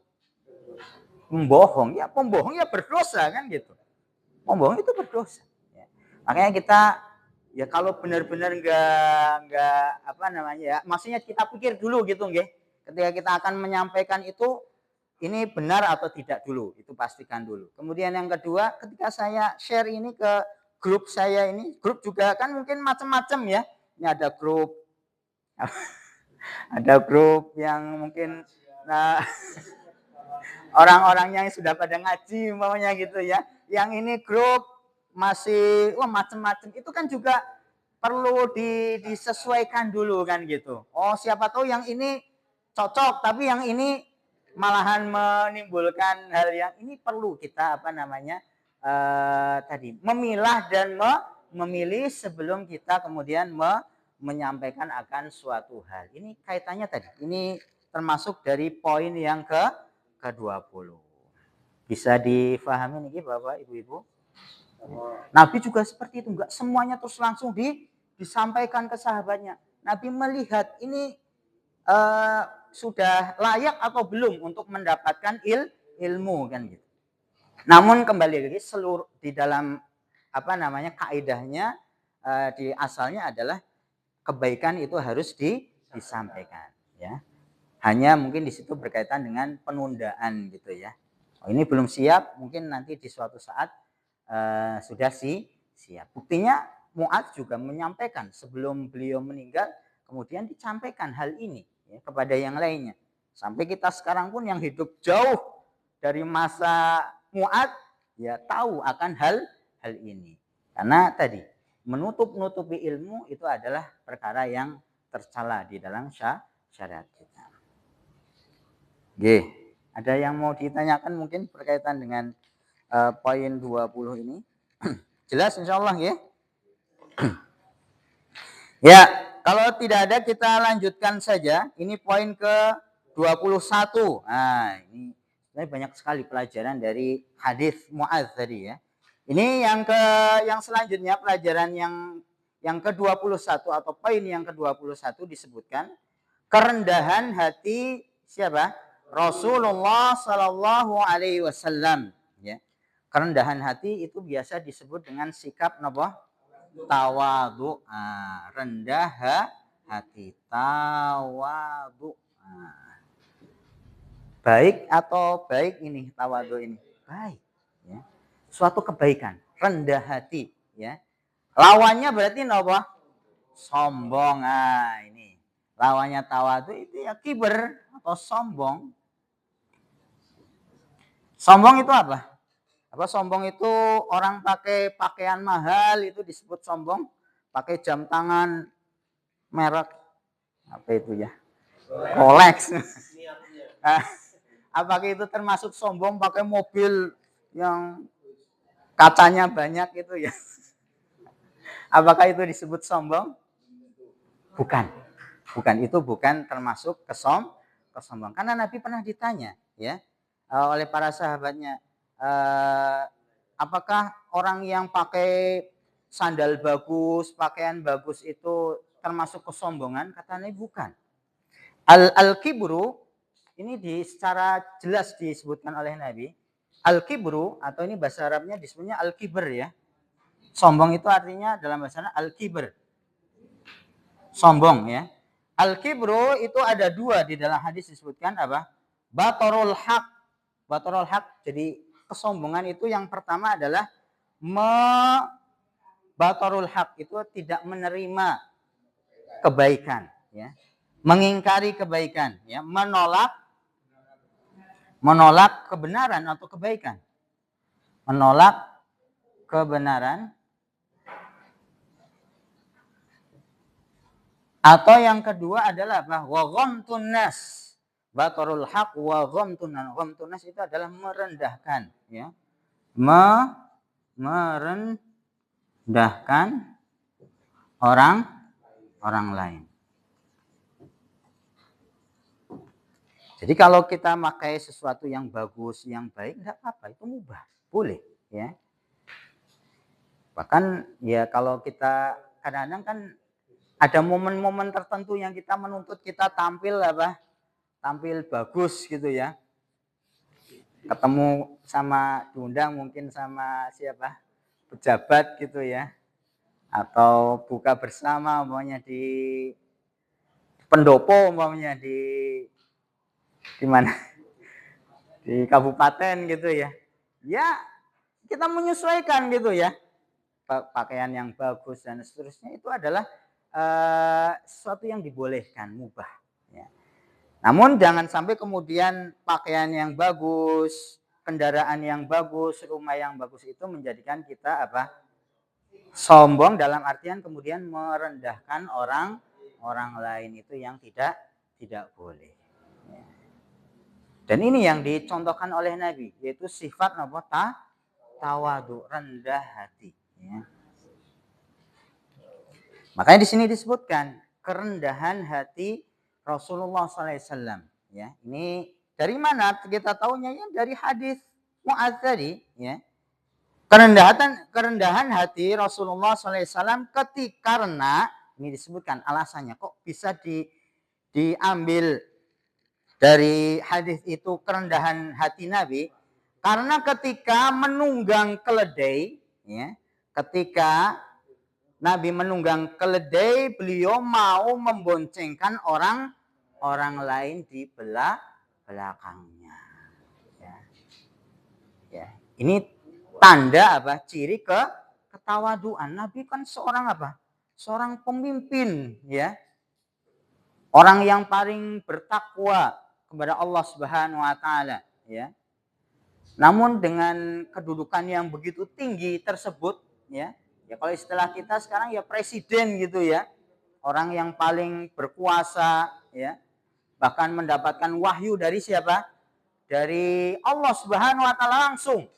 pembohong. Ya pembohong ya berdosa kan gitu. Pembohong itu berdosa. Ya. Makanya kita ya kalau benar-benar enggak apa namanya ya, maksudnya kita pikir dulu gitu nggih. Ketika kita akan menyampaikan itu, ini benar atau tidak dulu, itu pastikan dulu. Kemudian yang kedua, ketika saya share ini ke grup saya ini, grup juga kan mungkin macam-macam ya. Ini ada grup yang mungkin orang-orangnya yang sudah pada ngaji umpamanya gitu ya. Yang ini grup masih macam-macam, itu kan juga perlu disesuaikan dulu kan gitu. Oh, siapa tahu yang ini cocok tapi yang ini malahan menimbulkan hal yang ini, perlu kita tadi memilah dan memilih sebelum kita kemudian menyampaikan akan suatu hal. Ini kaitannya tadi. Ini termasuk dari poin yang ke-20. Bisa difahami nih Bapak Ibu-ibu? Nabi juga seperti itu, enggak semuanya terus langsung disampaikan ke sahabatnya. Nabi melihat ini sudah layak atau belum untuk mendapatkan ilmu kan gitu. Namun kembali lagi seluruh di dalam kaidahnya di asalnya adalah kebaikan itu harus disampaikan ya. Hanya mungkin di situ berkaitan dengan penundaan gitu ya. Oh, ini belum siap, mungkin nanti di suatu saat sudah siap. Buktinya Mu'adz juga menyampaikan sebelum beliau meninggal, kemudian disampaikan hal ini ya, kepada yang lainnya. Sampai kita sekarang pun yang hidup jauh dari masa Mu'adz ya tahu akan hal ini. Karena tadi menutup-nutupi ilmu itu adalah perkara yang tercela di dalam syariat kita. Oke, ada yang mau ditanyakan mungkin berkaitan dengan poin 20 ini? Jelas insyaallah ya. Ya, kalau tidak ada kita lanjutkan saja. Ini poin ke-21. Nah, ini sebenarnya banyak sekali pelajaran dari hadis Mu'adz tadi ya. Ini yang selanjutnya pelajaran yang ke-21 atau poin yang ke-21 disebutkan kerendahan hati siapa? Rasulullah Shallallahu alaihi wasallam ya. Kerendahan hati itu biasa disebut dengan sikap napa? Tawadhu. Rendah hati, tawadhu. Baik atau baik ini tawadhu ini? Baik ya. Suatu kebaikan, rendah hati ya. Lawannya berarti napa? Sombong. Ini lawannya tawadhu itu ya kiber atau sombong. Sombong itu apa? Sombong itu orang pakai pakaian mahal itu disebut sombong. Pakai jam tangan merek apa itu ya? Rolex. Apakah itu termasuk sombong? Pakai mobil yang kacanya banyak itu ya? Apakah itu disebut sombong? Bukan. Itu bukan termasuk kesombong. Karena Nabi pernah ditanya ya oleh para sahabatnya, apakah orang yang pakai sandal bagus, pakaian bagus itu termasuk kesombongan? Kata Nabi bukan. Al-kibru ini secara jelas disebutkan oleh Nabi. Al-kibru atau ini bahasa Arabnya disebutnya al-kibr ya. Sombong itu artinya dalam bahasa Arab al-kibr. Sombong ya. Al-kibru itu ada dua di dalam hadis disebutkan apa? Batorul haq. Batorul haq. Jadi kesombongan itu yang pertama adalah batorul haq itu tidak menerima kebaikan ya. Mengingkari kebaikan ya, menolak kebenaran atau kebaikan. Menolak kebenaran. Atau yang kedua adalah apa? Wa ghamtun nas. Batarul haq wa ghamtun nas. Ghamtun nas itu adalah merendahkan ya. Merendahkan orang lain. Jadi kalau kita pakai sesuatu yang bagus, yang baik, enggak apa-apa, itu mubah, boleh ya. Bahkan ya kalau kita kadang-kadang kan ada momen-momen tertentu yang kita menuntut kita tampil bagus gitu ya. Ketemu sama diundang mungkin sama siapa? Pejabat gitu ya. Atau buka bersama umpamanya di pendopo umpamanya di mana? Di kabupaten gitu ya. Ya, kita menyesuaikan gitu ya. Pakaian yang bagus dan seterusnya itu adalah sesuatu yang dibolehkan, mubah ya. Namun jangan sampai kemudian pakaian yang bagus, kendaraan yang bagus, rumah yang bagus itu menjadikan kita apa? Sombong dalam artian kemudian merendahkan orang lain, itu yang tidak boleh ya. Dan ini yang dicontohkan oleh Nabi, yaitu sifat apa? Tawadu, rendah hati ya. Makanya di sini disebutkan kerendahan hati Rasulullah SAW. Ya, ini dari mana kita tahunya? Ya dari hadis Mu'adz tadi. Ya, kerendahan hati Rasulullah SAW karena ini disebutkan alasannya kok bisa diambil dari hadis itu kerendahan hati Nabi, karena ketika menunggang keledai, ya, ketika Nabi menunggang keledai, beliau mau memboncengkan orang lain di belakangnya. Ya. Ya. Ini tanda apa? Ciri ketawaduan. Nabi kan seorang apa? Seorang pemimpin, ya. Orang yang paling bertakwa kepada Allah Subhanahu wa taala, ya. Namun dengan kedudukan yang begitu tinggi tersebut, ya. Ya kalau istilah kita sekarang ya presiden gitu ya. Orang yang paling berkuasa ya. Bahkan mendapatkan wahyu dari siapa? Dari Allah Subhanahu wa taala langsung.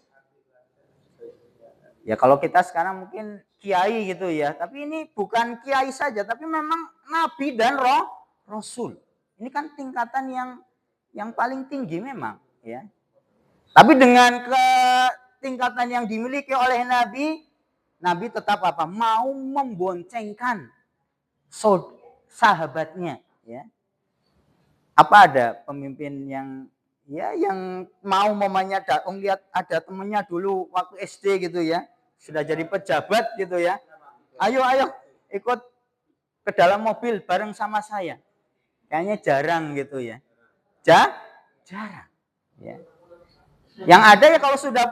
Ya kalau kita sekarang mungkin kiai gitu ya, tapi ini bukan kiai saja, tapi memang nabi dan rasul. Ini kan tingkatan yang paling tinggi memang ya. Tapi dengan tingkatan yang dimiliki oleh Nabi tetap apa? Mau memboncengkan sahabatnya, ya. Apa ada pemimpin yang mau mamanya lihat ada temennya dulu waktu SD gitu ya, sudah jadi pejabat gitu ya. Ayo ikut ke dalam mobil bareng sama saya. Kayaknya jarang gitu ya. Jarang. Ya. Yang ada ya kalau sudah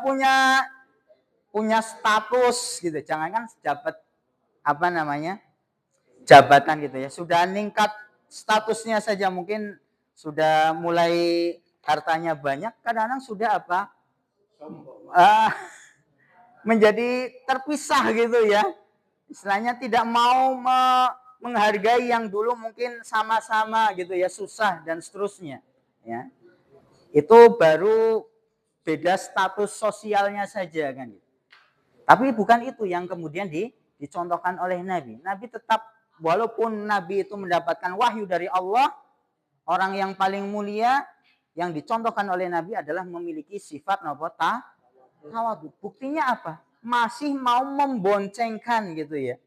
punya status gitu, jangankan dapat jabatan gitu ya, sudah meningkat statusnya saja mungkin sudah mulai hartanya banyak, kadang-kadang sudah menjadi terpisah gitu ya, istilahnya tidak mau menghargai yang dulu mungkin sama-sama gitu ya, susah dan seterusnya ya. Itu baru beda status sosialnya saja kan. Tapi bukan itu yang kemudian dicontohkan oleh Nabi. Nabi tetap, walaupun Nabi itu mendapatkan wahyu dari Allah, orang yang paling mulia yang dicontohkan oleh Nabi adalah memiliki sifat Tawadhu. Buktinya apa? Masih mau memboncengkan gitu ya.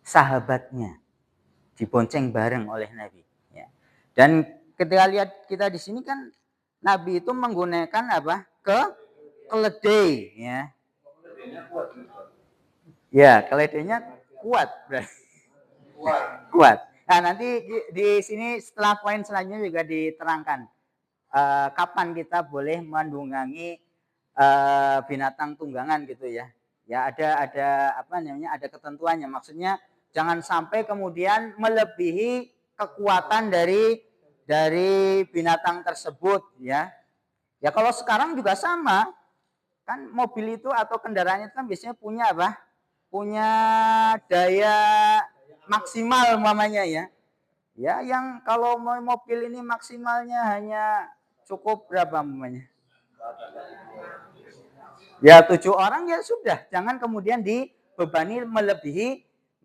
Sahabatnya dibonceng bareng oleh Nabi. Ya. Dan ketika lihat kita di sini kan Nabi itu menggunakan apa? Keledai, ya. Ya, keledainya kuat, kuat. Nah, nanti di sini setelah poin selanjutnya juga diterangkan kapan kita boleh mendunggangi binatang tunggangan gitu ya. Ya ada apa namanya? Ada ketentuannya. Maksudnya jangan sampai kemudian melebihi kekuatan dari binatang tersebut ya. Ya kalau sekarang juga sama. Kan mobil itu atau kendaraan itu kan biasanya punya apa? Punya daya maksimal umpamanya ya. Ya yang kalau mobil ini maksimalnya hanya cukup berapa umpamanya? Ya 7 orang ya sudah, jangan kemudian dibebani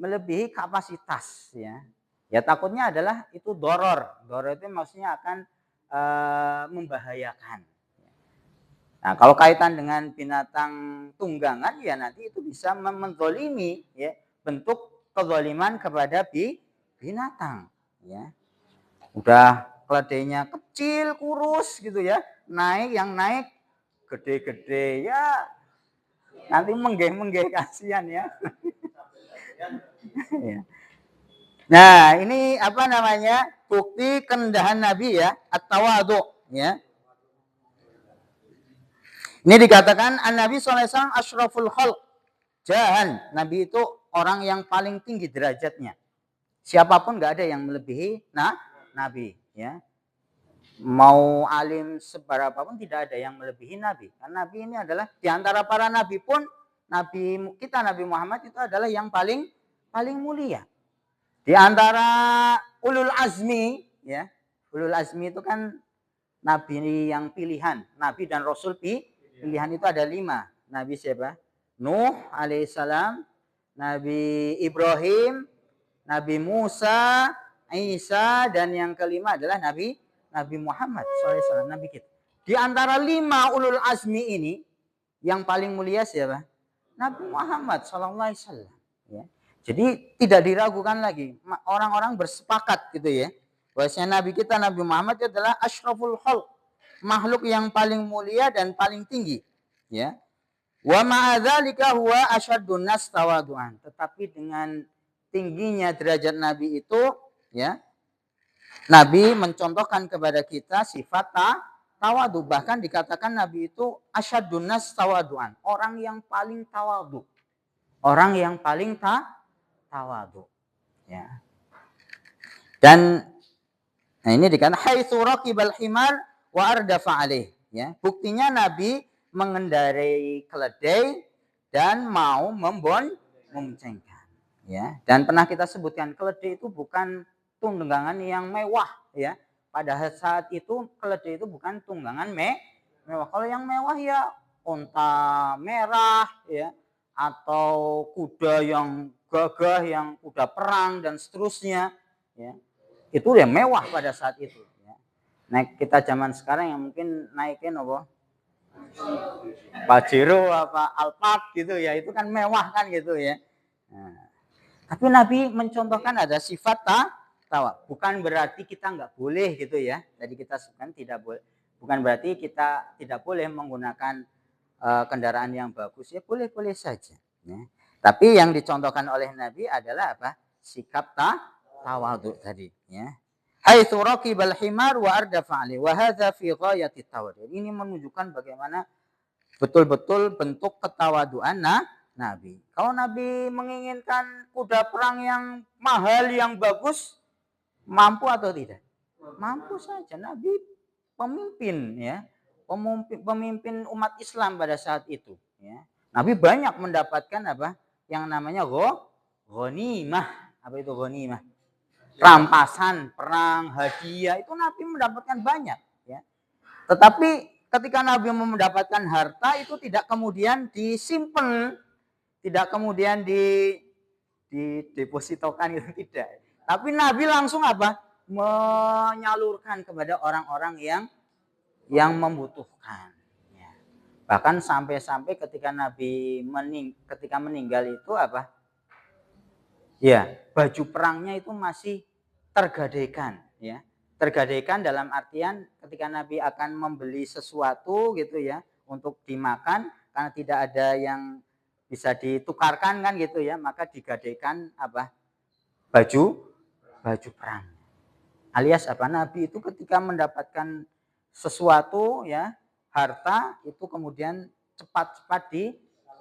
melebihi kapasitas ya. Ya takutnya adalah itu doror. Doror itu maksudnya akan membahayakan. Nah, kalau kaitan dengan binatang tunggangan ya nanti itu bisa menzalimi ya, bentuk kezaliman kepada binatang ya. Udah keledainya kecil, kurus gitu ya. Yang naik gede-gede ya nanti menggeh-menggeh kasihan ya. Nah, ini apa namanya? Bukti kerendahan Nabi ya, at-tawadhu ya. Ini dikatakan An-Nabi SAW asyraful khalq. Jahan. Nabi itu orang yang paling tinggi derajatnya. Siapapun nggak ada yang melebihi Nabi ya. Mau alim seberapa pun tidak ada yang melebihi Nabi. Karena Nabi ini adalah di antara para Nabi pun Nabi Muhammad itu adalah yang paling mulia. Di antara ulul azmi ya. Ulul azmi itu kan Nabi yang pilihan. Nabi dan Rasul pilihan itu ada 5. Nabi siapa? Nuh alaihissalam, Nabi Ibrahim, Nabi Musa, Isa, dan yang kelima adalah Nabi Muhammad SAW, Nabi kita. Di antara 5 ulul azmi ini, yang paling mulia siapa? Nabi Muhammad SAW. Ya. Jadi tidak diragukan lagi. Orang-orang bersepakat gitu ya. Bahwasanya Nabi kita, Nabi Muhammad adalah asyraful khalq. Makhluk yang paling mulia dan paling tinggi. Ya. Wa ma'adzalika huwa asyaddun nas tawadu'an. Tetapi dengan tingginya derajat Nabi itu ya, Nabi mencontohkan kepada kita sifat tawadu. Bahkan dikatakan Nabi itu asyaddun nas tawadu'an, orang yang paling tawadu. Orang yang paling tawadu. Ya. Dan nah ini dikatakan haitsu raqibal himar wa ardafa alaih, ya. Buktinya Nabi mengendarai keledai dan mau memboncengkan, ya. Dan pernah kita sebutkan keledai itu bukan tunggangan yang mewah, ya. Pada saat itu keledai itu bukan tunggangan mewah. Kalau yang mewah ya unta merah, ya, atau kuda yang gagah, yang kuda perang dan seterusnya, ya. Itu ya mewah pada saat itu, ya. Naik kita zaman sekarang yang mungkin naikin apa? Pajero apa Alphard gitu ya, itu kan mewah kan gitu ya. Nah, tapi Nabi mencontohkan ada sifat tawa. Bukan berarti kita nggak boleh gitu ya. Tadi kita sebutkan tidak boleh. Bukan berarti kita tidak boleh menggunakan kendaraan yang bagus ya, boleh-boleh saja. Ya. Tapi yang dicontohkan oleh Nabi adalah apa? Sikap tawadhu tadi. Ya. Haitsu raqibal himar wa ardafa alaihi wa hadza fi ghayati tawadhu. Ini menunjukkan bagaimana betul-betul bentuk ketawaduan Nabi. Kalau Nabi menginginkan kuda perang yang mahal, yang bagus, mampu atau tidak? Mampu saja. Nabi pemimpin ya. Pemimpin umat Islam pada saat itu, ya. Nabi banyak mendapatkan apa? Yang namanya ghanimah. Apa itu ghanimah? Rampasan perang, hadiah, itu Nabi mendapatkan banyak, ya. Tetapi ketika Nabi mendapatkan harta itu tidak kemudian disimpan, tidak kemudian didepositokan, itu tidak. Tapi Nabi langsung apa? Menyalurkan kepada orang-orang yang membutuhkan. Ya. Bahkan sampai-sampai ketika Nabi ketika meninggal itu apa? Ya, baju perangnya itu masih tergadaikan, ya. Tergadaikan dalam artian ketika Nabi akan membeli sesuatu gitu ya untuk dimakan karena tidak ada yang bisa ditukarkan kan gitu ya, maka digadaikan apa? Baju perang. Alias apa? Nabi itu ketika mendapatkan sesuatu ya, harta itu kemudian cepat-cepat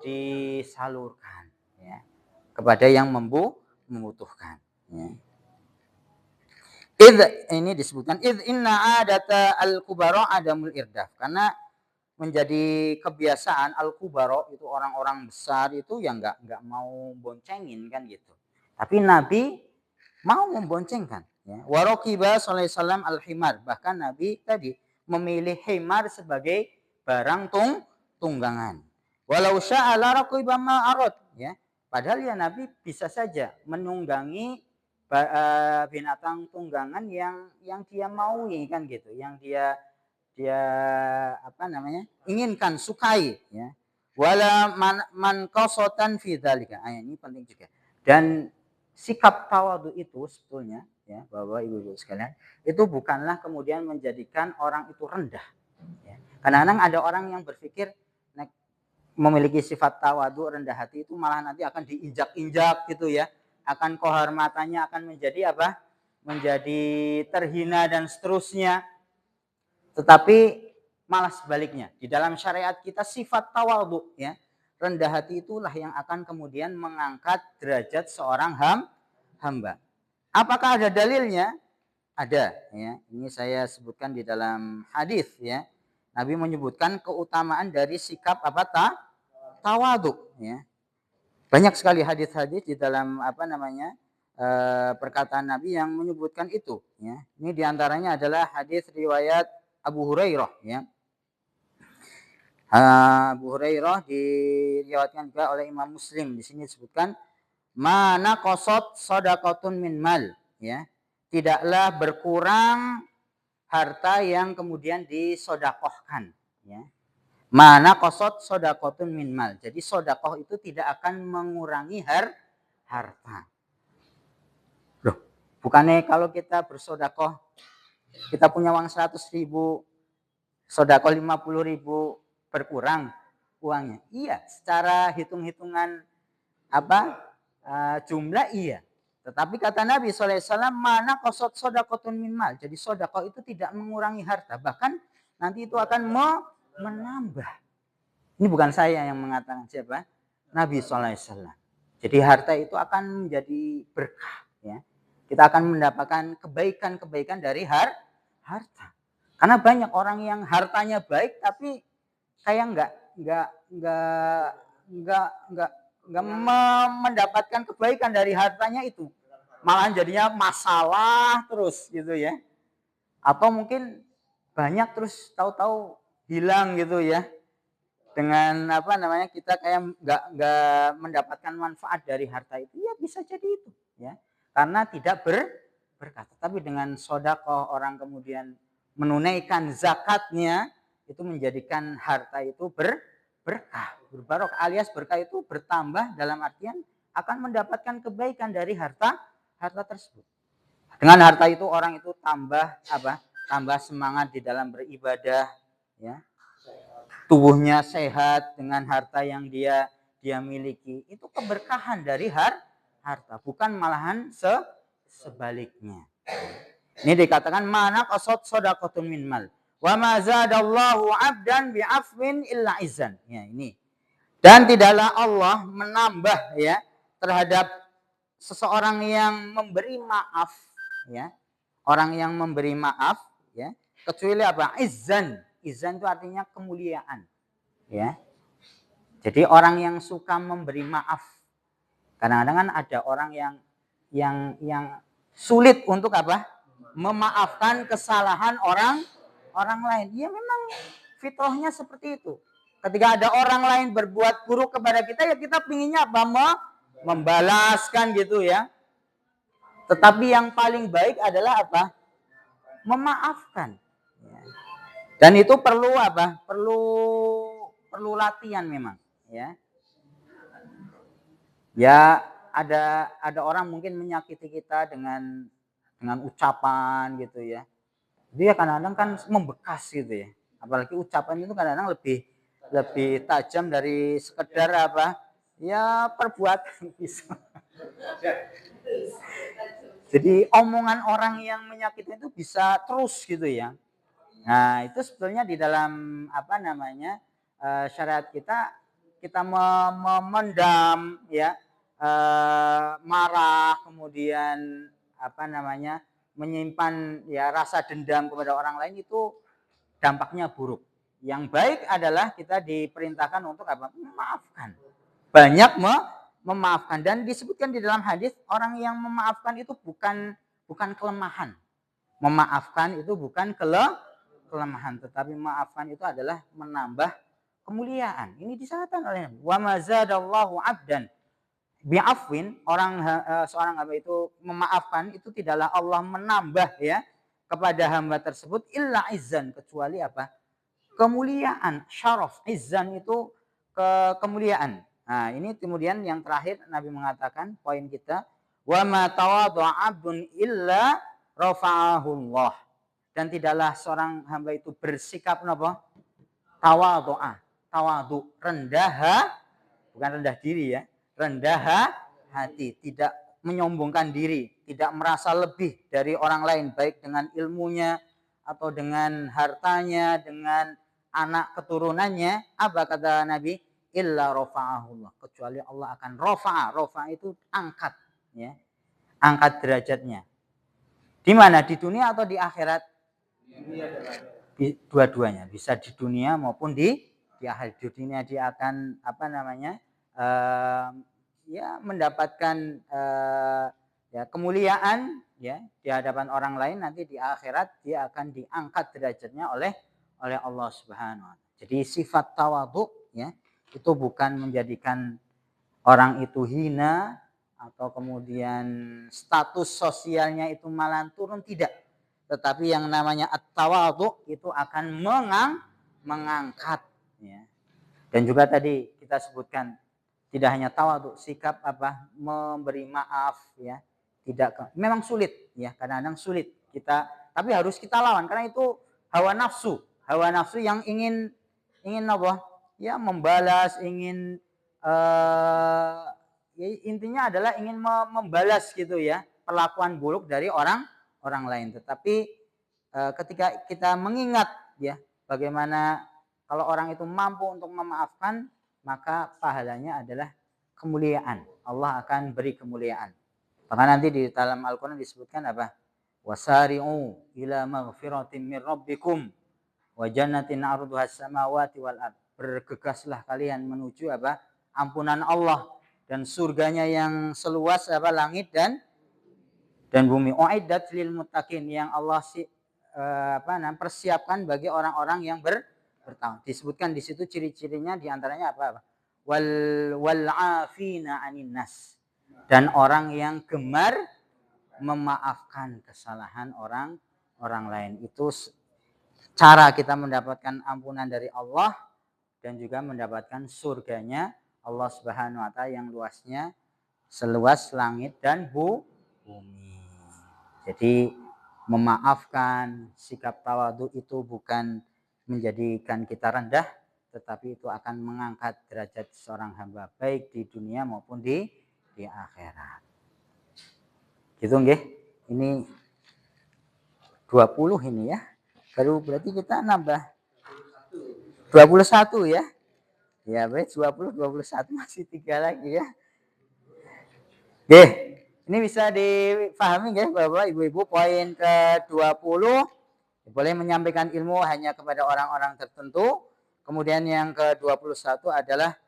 disalurkan ya kepada yang membutuhkan ya. Ini disebutkan inna adata al-kubara adamul irdaf, karena menjadi kebiasaan al-kubara itu orang-orang besar itu yang enggak mau boncengin kan gitu. Tapi Nabi mau memboncengkan ya. Warokiba sallallahu alaihi wasallam al-himar, bahkan Nabi tadi memilih himar sebagai barang tunggangan. Walau sya'a la raqiba ma arad ya. Padahal ya Nabi bisa saja menunggangi binatang tunggangan yang dia maui kan gitu, yang dia apa namanya? Inginkan, sukai ya. Wala man qasatan fi dzalika. Ini penting juga. Dan sikap tawadhu itu sebetulnya ya, Bapak Ibu sekalian, itu bukanlah kemudian menjadikan orang itu rendah ya. Kadang-kadang ada orang yang berpikir memiliki sifat tawadhu, rendah hati itu malah nanti akan diinjak-injak gitu ya. Akan kehormatannya akan menjadi apa? Menjadi terhina dan seterusnya. Tetapi malah sebaliknya. Di dalam syariat kita sifat tawadhu ya, rendah hati itulah yang akan kemudian mengangkat derajat seorang hamba. Apakah ada dalilnya? Ada ya. Ini saya sebutkan di dalam hadis ya. Nabi menyebutkan keutamaan dari sikap apa? Tawadhu ya. Banyak sekali hadis-hadis di dalam apa namanya? Perkataan Nabi yang menyebutkan itu ya. Ini diantaranya adalah hadis riwayat Abu Hurairah ya. Abu Hurairah diriwayatkan juga oleh Imam Muslim. Di sini disebutkan mana qasat shadaqatun min mal ya. Tidaklah berkurang harta yang kemudian disodakohkan ya. Mana qasat shadaqatun min mal. Jadi sodakoh itu tidak akan mengurangi harta. Loh, bukannya kalau kita bersodakoh kita punya uang 100.000, sodakoh 50.000 berkurang uangnya. Iya, secara hitung-hitungan apa jumlah iya. Tetapi kata Nabi SAW, mana qasat shadaqatun min mal. Jadi sodakoh itu tidak mengurangi harta, bahkan nanti itu akan menambah. Ini bukan saya yang mengatakan, siapa? Nabi SAW. Jadi harta itu akan menjadi berkah ya. Kita akan mendapatkan kebaikan-kebaikan dari harta. Karena banyak orang yang hartanya baik tapi kayak enggak mendapatkan kebaikan dari hartanya itu. Malah jadinya masalah terus gitu ya. Atau mungkin banyak terus tahu-tahu hilang gitu ya. Dengan apa namanya kita kayak enggak mendapatkan manfaat dari harta itu, ya bisa jadi itu ya. Karena tidak berkah. Tapi dengan sedekah orang kemudian menunaikan zakatnya, itu menjadikan harta itu berkah, berbarokah, alias berkah itu bertambah dalam artian akan mendapatkan kebaikan dari harta tersebut. Dengan harta itu orang itu tambah apa? Tambah semangat di dalam beribadah ya. Tubuhnya sehat dengan harta yang dia miliki. Itu keberkahan dari harta, bukan malahan sebaliknya. Ini dikatakan mana qasat shadaqatun min mal. Wa ma zadallahu 'abdan bi'afwin illa izzan. Ya, ini. Dan tidaklah Allah menambah ya terhadap seseorang yang memberi maaf ya. Orang yang memberi maaf ya, kecuali apa? Izzan. Izzan itu artinya kemuliaan. Ya. Jadi orang yang suka memberi maaf. Kadang-kadang kan ada orang yang sulit untuk apa? Memaafkan kesalahan orang lain. Ya memang fitrahnya seperti itu. Ketika ada orang lain berbuat buruk kepada kita, ya kita pinginnya apa? Membalaskan gitu ya. Tetapi yang paling baik adalah apa? Memaafkan. Dan itu perlu apa? Perlu perlu latihan memang, ya. Ya, ada orang mungkin menyakiti kita dengan ucapan gitu ya. Dia kadang-kadang kan membekas gitu ya. Apalagi ucapan itu kadang-kadang lebih lebih tajam dari sekedar apa? Ya perbuatan bisa. Jadi omongan orang yang menyakiti itu bisa terus gitu ya. Nah, itu sebetulnya di dalam apa namanya? Syariat kita memendam ya, marah kemudian apa namanya? Menyimpan ya rasa dendam kepada orang lain itu dampaknya buruk. Yang baik adalah kita diperintahkan untuk apa? Memaafkan. Banyak memaafkan dan disebutkan di dalam hadis orang yang memaafkan itu bukan kelemahan. Memaafkan itu bukan kelemahan, tetapi memaafkan itu adalah menambah kemuliaan. Ini disyaratkan oleh wa mazadallahu 'abdan bi'afwin, seorang hamba itu memaafkan itu tidaklah Allah menambah ya kepada hamba tersebut illa izzan, kecuali apa? Kemuliaan, syaraf. Izzan itu kemuliaan. Nah, ini kemudian yang terakhir Nabi mengatakan poin kita, wa ma tawadha'a 'abdun illa rafa'ahullah. Dan tidaklah seorang hamba itu bersikap napa? Tawadhu'a. Tawadhu, bukan rendah diri ya. Rendah hati, tidak menyombongkan diri, tidak merasa lebih dari orang lain baik dengan ilmunya atau dengan hartanya, dengan anak keturunannya. Apa kata Nabi? Illa rafa'ahullah, kecuali Allah akan rafa'a itu angkat ya, angkat derajatnya. Di mana? Di dunia atau di akhirat? Dua-duanya, bisa di dunia maupun di akhirat. Di dunia dia akan apa namanya? Ya mendapatkan ya kemuliaan ya di hadapan orang lain, nanti di akhirat dia akan diangkat derajatnya oleh Allah Subhanahu wa taala. Jadi sifat tawadhu ya itu bukan menjadikan orang itu hina atau kemudian status sosialnya itu malah turun, tidak. Tetapi yang namanya at-tawadhu itu akan mengangkat ya. Dan juga tadi kita sebutkan tidak hanya tawadhu, sikap apa? Memberi maaf ya. Memang sulit ya, kadang-kadang sulit kita, tapi harus kita lawan karena itu hawa nafsu. Hawa nafsu yang ingin apa? Ya membalas, ingin ya intinya adalah ingin membalas gitu ya perlakuan buruk dari orang lain. Tetapi ketika kita mengingat ya bagaimana kalau orang itu mampu untuk memaafkan, maka pahalanya adalah kemuliaan. Allah akan beri kemuliaan. Maka nanti di dalam Al-Quran disebutkan apa? Wasari'u ila maghfiratin min rabbikum wa jannatin 'arduhas samawati wal ard. Bergegaslah kalian menuju apa? Ampunan Allah dan surganya yang seluas apa? Langit dan bumi. Uiddat lil muttaqin, yang Allah persiapkan bagi orang-orang yang bertakwa. Disebutkan di situ ciri-cirinya, diantaranya apa? Wal 'afina 'anin nas, dan orang yang gemar memaafkan kesalahan orang lain. Itu cara kita mendapatkan ampunan dari Allah dan juga mendapatkan surganya Allah Subhanahu wa taala yang luasnya seluas langit dan bumi. Jadi memaafkan, sikap tawadhu itu bukan menjadikan kita rendah, tetapi itu akan mengangkat derajat seorang hamba baik di dunia maupun di akhirat. Gitu nggih. Ini 20 ini ya. Baru berarti kita nambah 21 ya. Ya, baik 20 21 masih 3 lagi ya. Nggih. Ini bisa dipahami nggih Bapak Ibu-ibu, poin ke-20 boleh menyampaikan ilmu hanya kepada orang-orang tertentu. Kemudian yang ke-21 adalah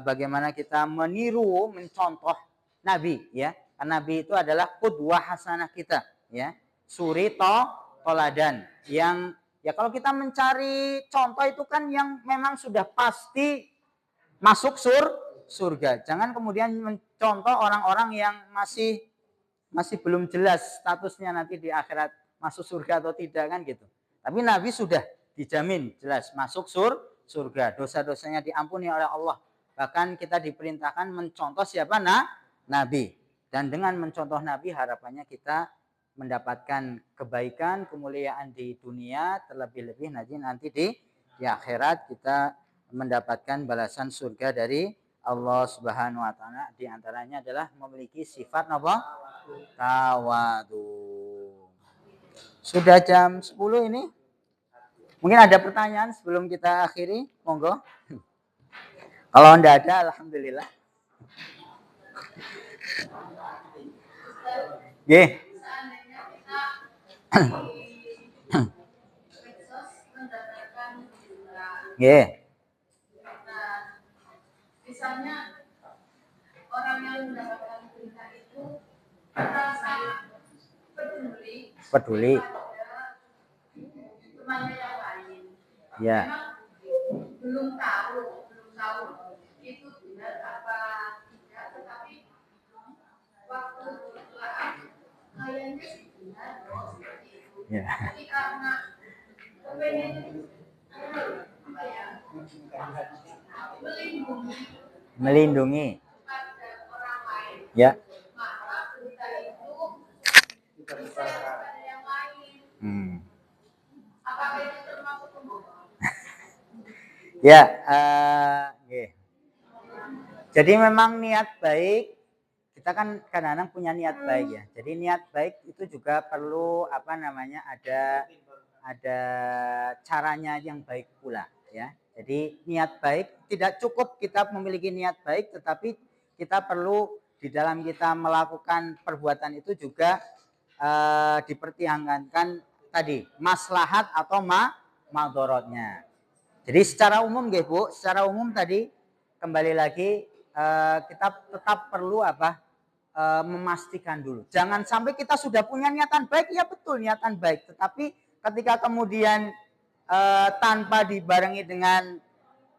bagaimana kita meniru, mencontoh Nabi ya. Karena Nabi itu adalah qudwah hasanah kita ya. Suri toladan yang ya kalau kita mencari contoh itu kan yang memang sudah pasti masuk surga. Jangan kemudian mencontoh orang-orang yang masih belum jelas statusnya nanti di akhirat masuk surga atau tidak kan gitu. Tapi Nabi sudah dijamin jelas masuk surga. Dosa-dosanya diampuni oleh Allah. Bahkan kita diperintahkan mencontoh siapa? Nabi. Dan dengan mencontoh Nabi harapannya kita mendapatkan kebaikan, kemuliaan di dunia, terlebih-lebih nanti di akhirat kita mendapatkan balasan surga dari Allah Subhanahu wa taala. Di antaranya adalah memiliki sifat apa? Tawadu. Sudah jam 10 ini. Mungkin ada pertanyaan sebelum kita akhiri, monggo. Kalau tidak ada, alhamdulillah. Nggih. Nggih. Misalnya orang yang mendapatkan berita itu merasa peduli temannya yang lain. Ya. Belum tahu itu benar apa tidak, tetapi waktu kayaknya benar seperti itu. Ya. Jadi karena kepengen melindungi orang lain. Ya. Maka berita itu bisa kepada yang lain. Apakah itu termasuk pembohongan? Ya, jadi memang niat baik, kita kan kadang-kadang punya niat baik ya. Jadi niat baik itu juga perlu ada caranya yang baik pula ya. Jadi niat baik tidak cukup kita memiliki niat baik, tetapi kita perlu di dalam kita melakukan perbuatan itu juga dipertimbangkan tadi maslahat atau madorotnya. Jadi secara umum nggih Bu, secara umum tadi kembali lagi kita tetap perlu memastikan dulu. Jangan sampai kita sudah punya niatan baik, ya betul niatan baik, tetapi ketika kemudian tanpa dibarengi dengan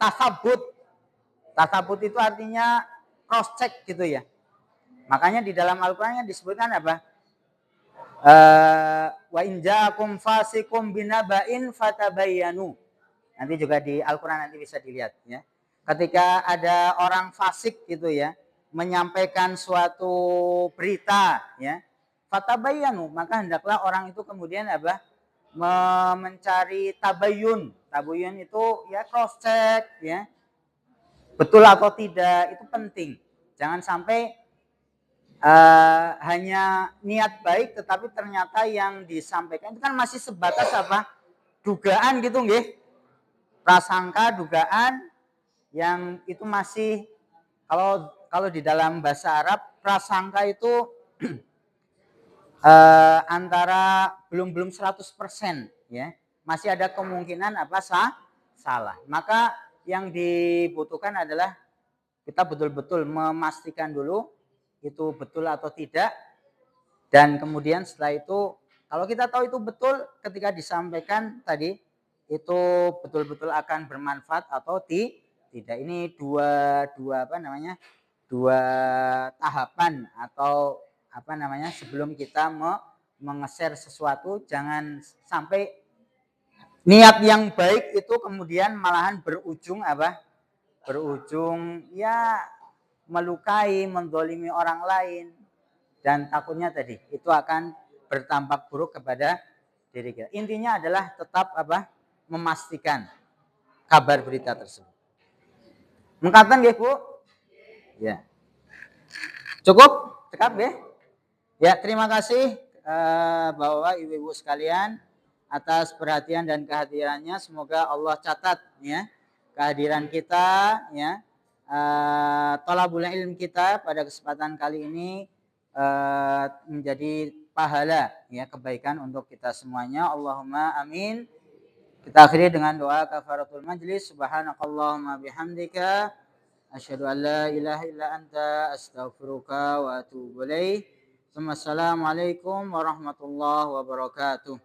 tasabut itu artinya cross check gitu ya. Makanya di dalam Al-Qur'an disebutkan apa? Wa in ja'akum fasiqum binaba'in fatabayyanu. Nanti juga di Al-Qur'an nanti bisa dilihat ya. Ketika ada orang fasik gitu ya, menyampaikan suatu berita ya, fatabayyanu, maka hendaklah orang itu kemudian mencari tabayun. Tabayun itu ya cross check ya. Betul atau tidak itu penting. Jangan sampai hanya niat baik tetapi ternyata yang disampaikan itu kan masih sebatas dugaan gitu nggih. Prasangka, dugaan yang itu masih kalau di dalam bahasa Arab prasangka itu antara belum 100% ya. Masih ada kemungkinan salah. Maka yang dibutuhkan adalah kita betul-betul memastikan dulu itu betul atau tidak, dan kemudian setelah itu kalau kita tahu itu betul ketika disampaikan tadi itu betul-betul akan bermanfaat atau tidak. Ini dua tahapan atau sebelum kita menge-share sesuatu, jangan sampai niat yang baik itu kemudian malahan berujung ya melukai, menzalimi orang lain, dan takutnya tadi itu akan bertampak buruk kepada diri kita. Intinya adalah tetap memastikan kabar berita tersebut. Mengatakan nggih Bu? Ya. Cukup? Cekap nggih? Ya, terima kasih Bapak Ibu sekalian atas perhatian dan kehadirannya. Semoga Allah catat ya kehadiran kita ya. Thalabul ilm kita pada kesempatan kali ini menjadi pahala ya, kebaikan untuk kita semuanya. Allahumma amin. Kita akhiri dengan doa kafaratul majlis. Subhanakallahumma bihamdika asyhadu an la ilaha illa anta astaghfiruka wa atubu ilaik. Wassalamualaikum warahmatullahi wabarakatuh.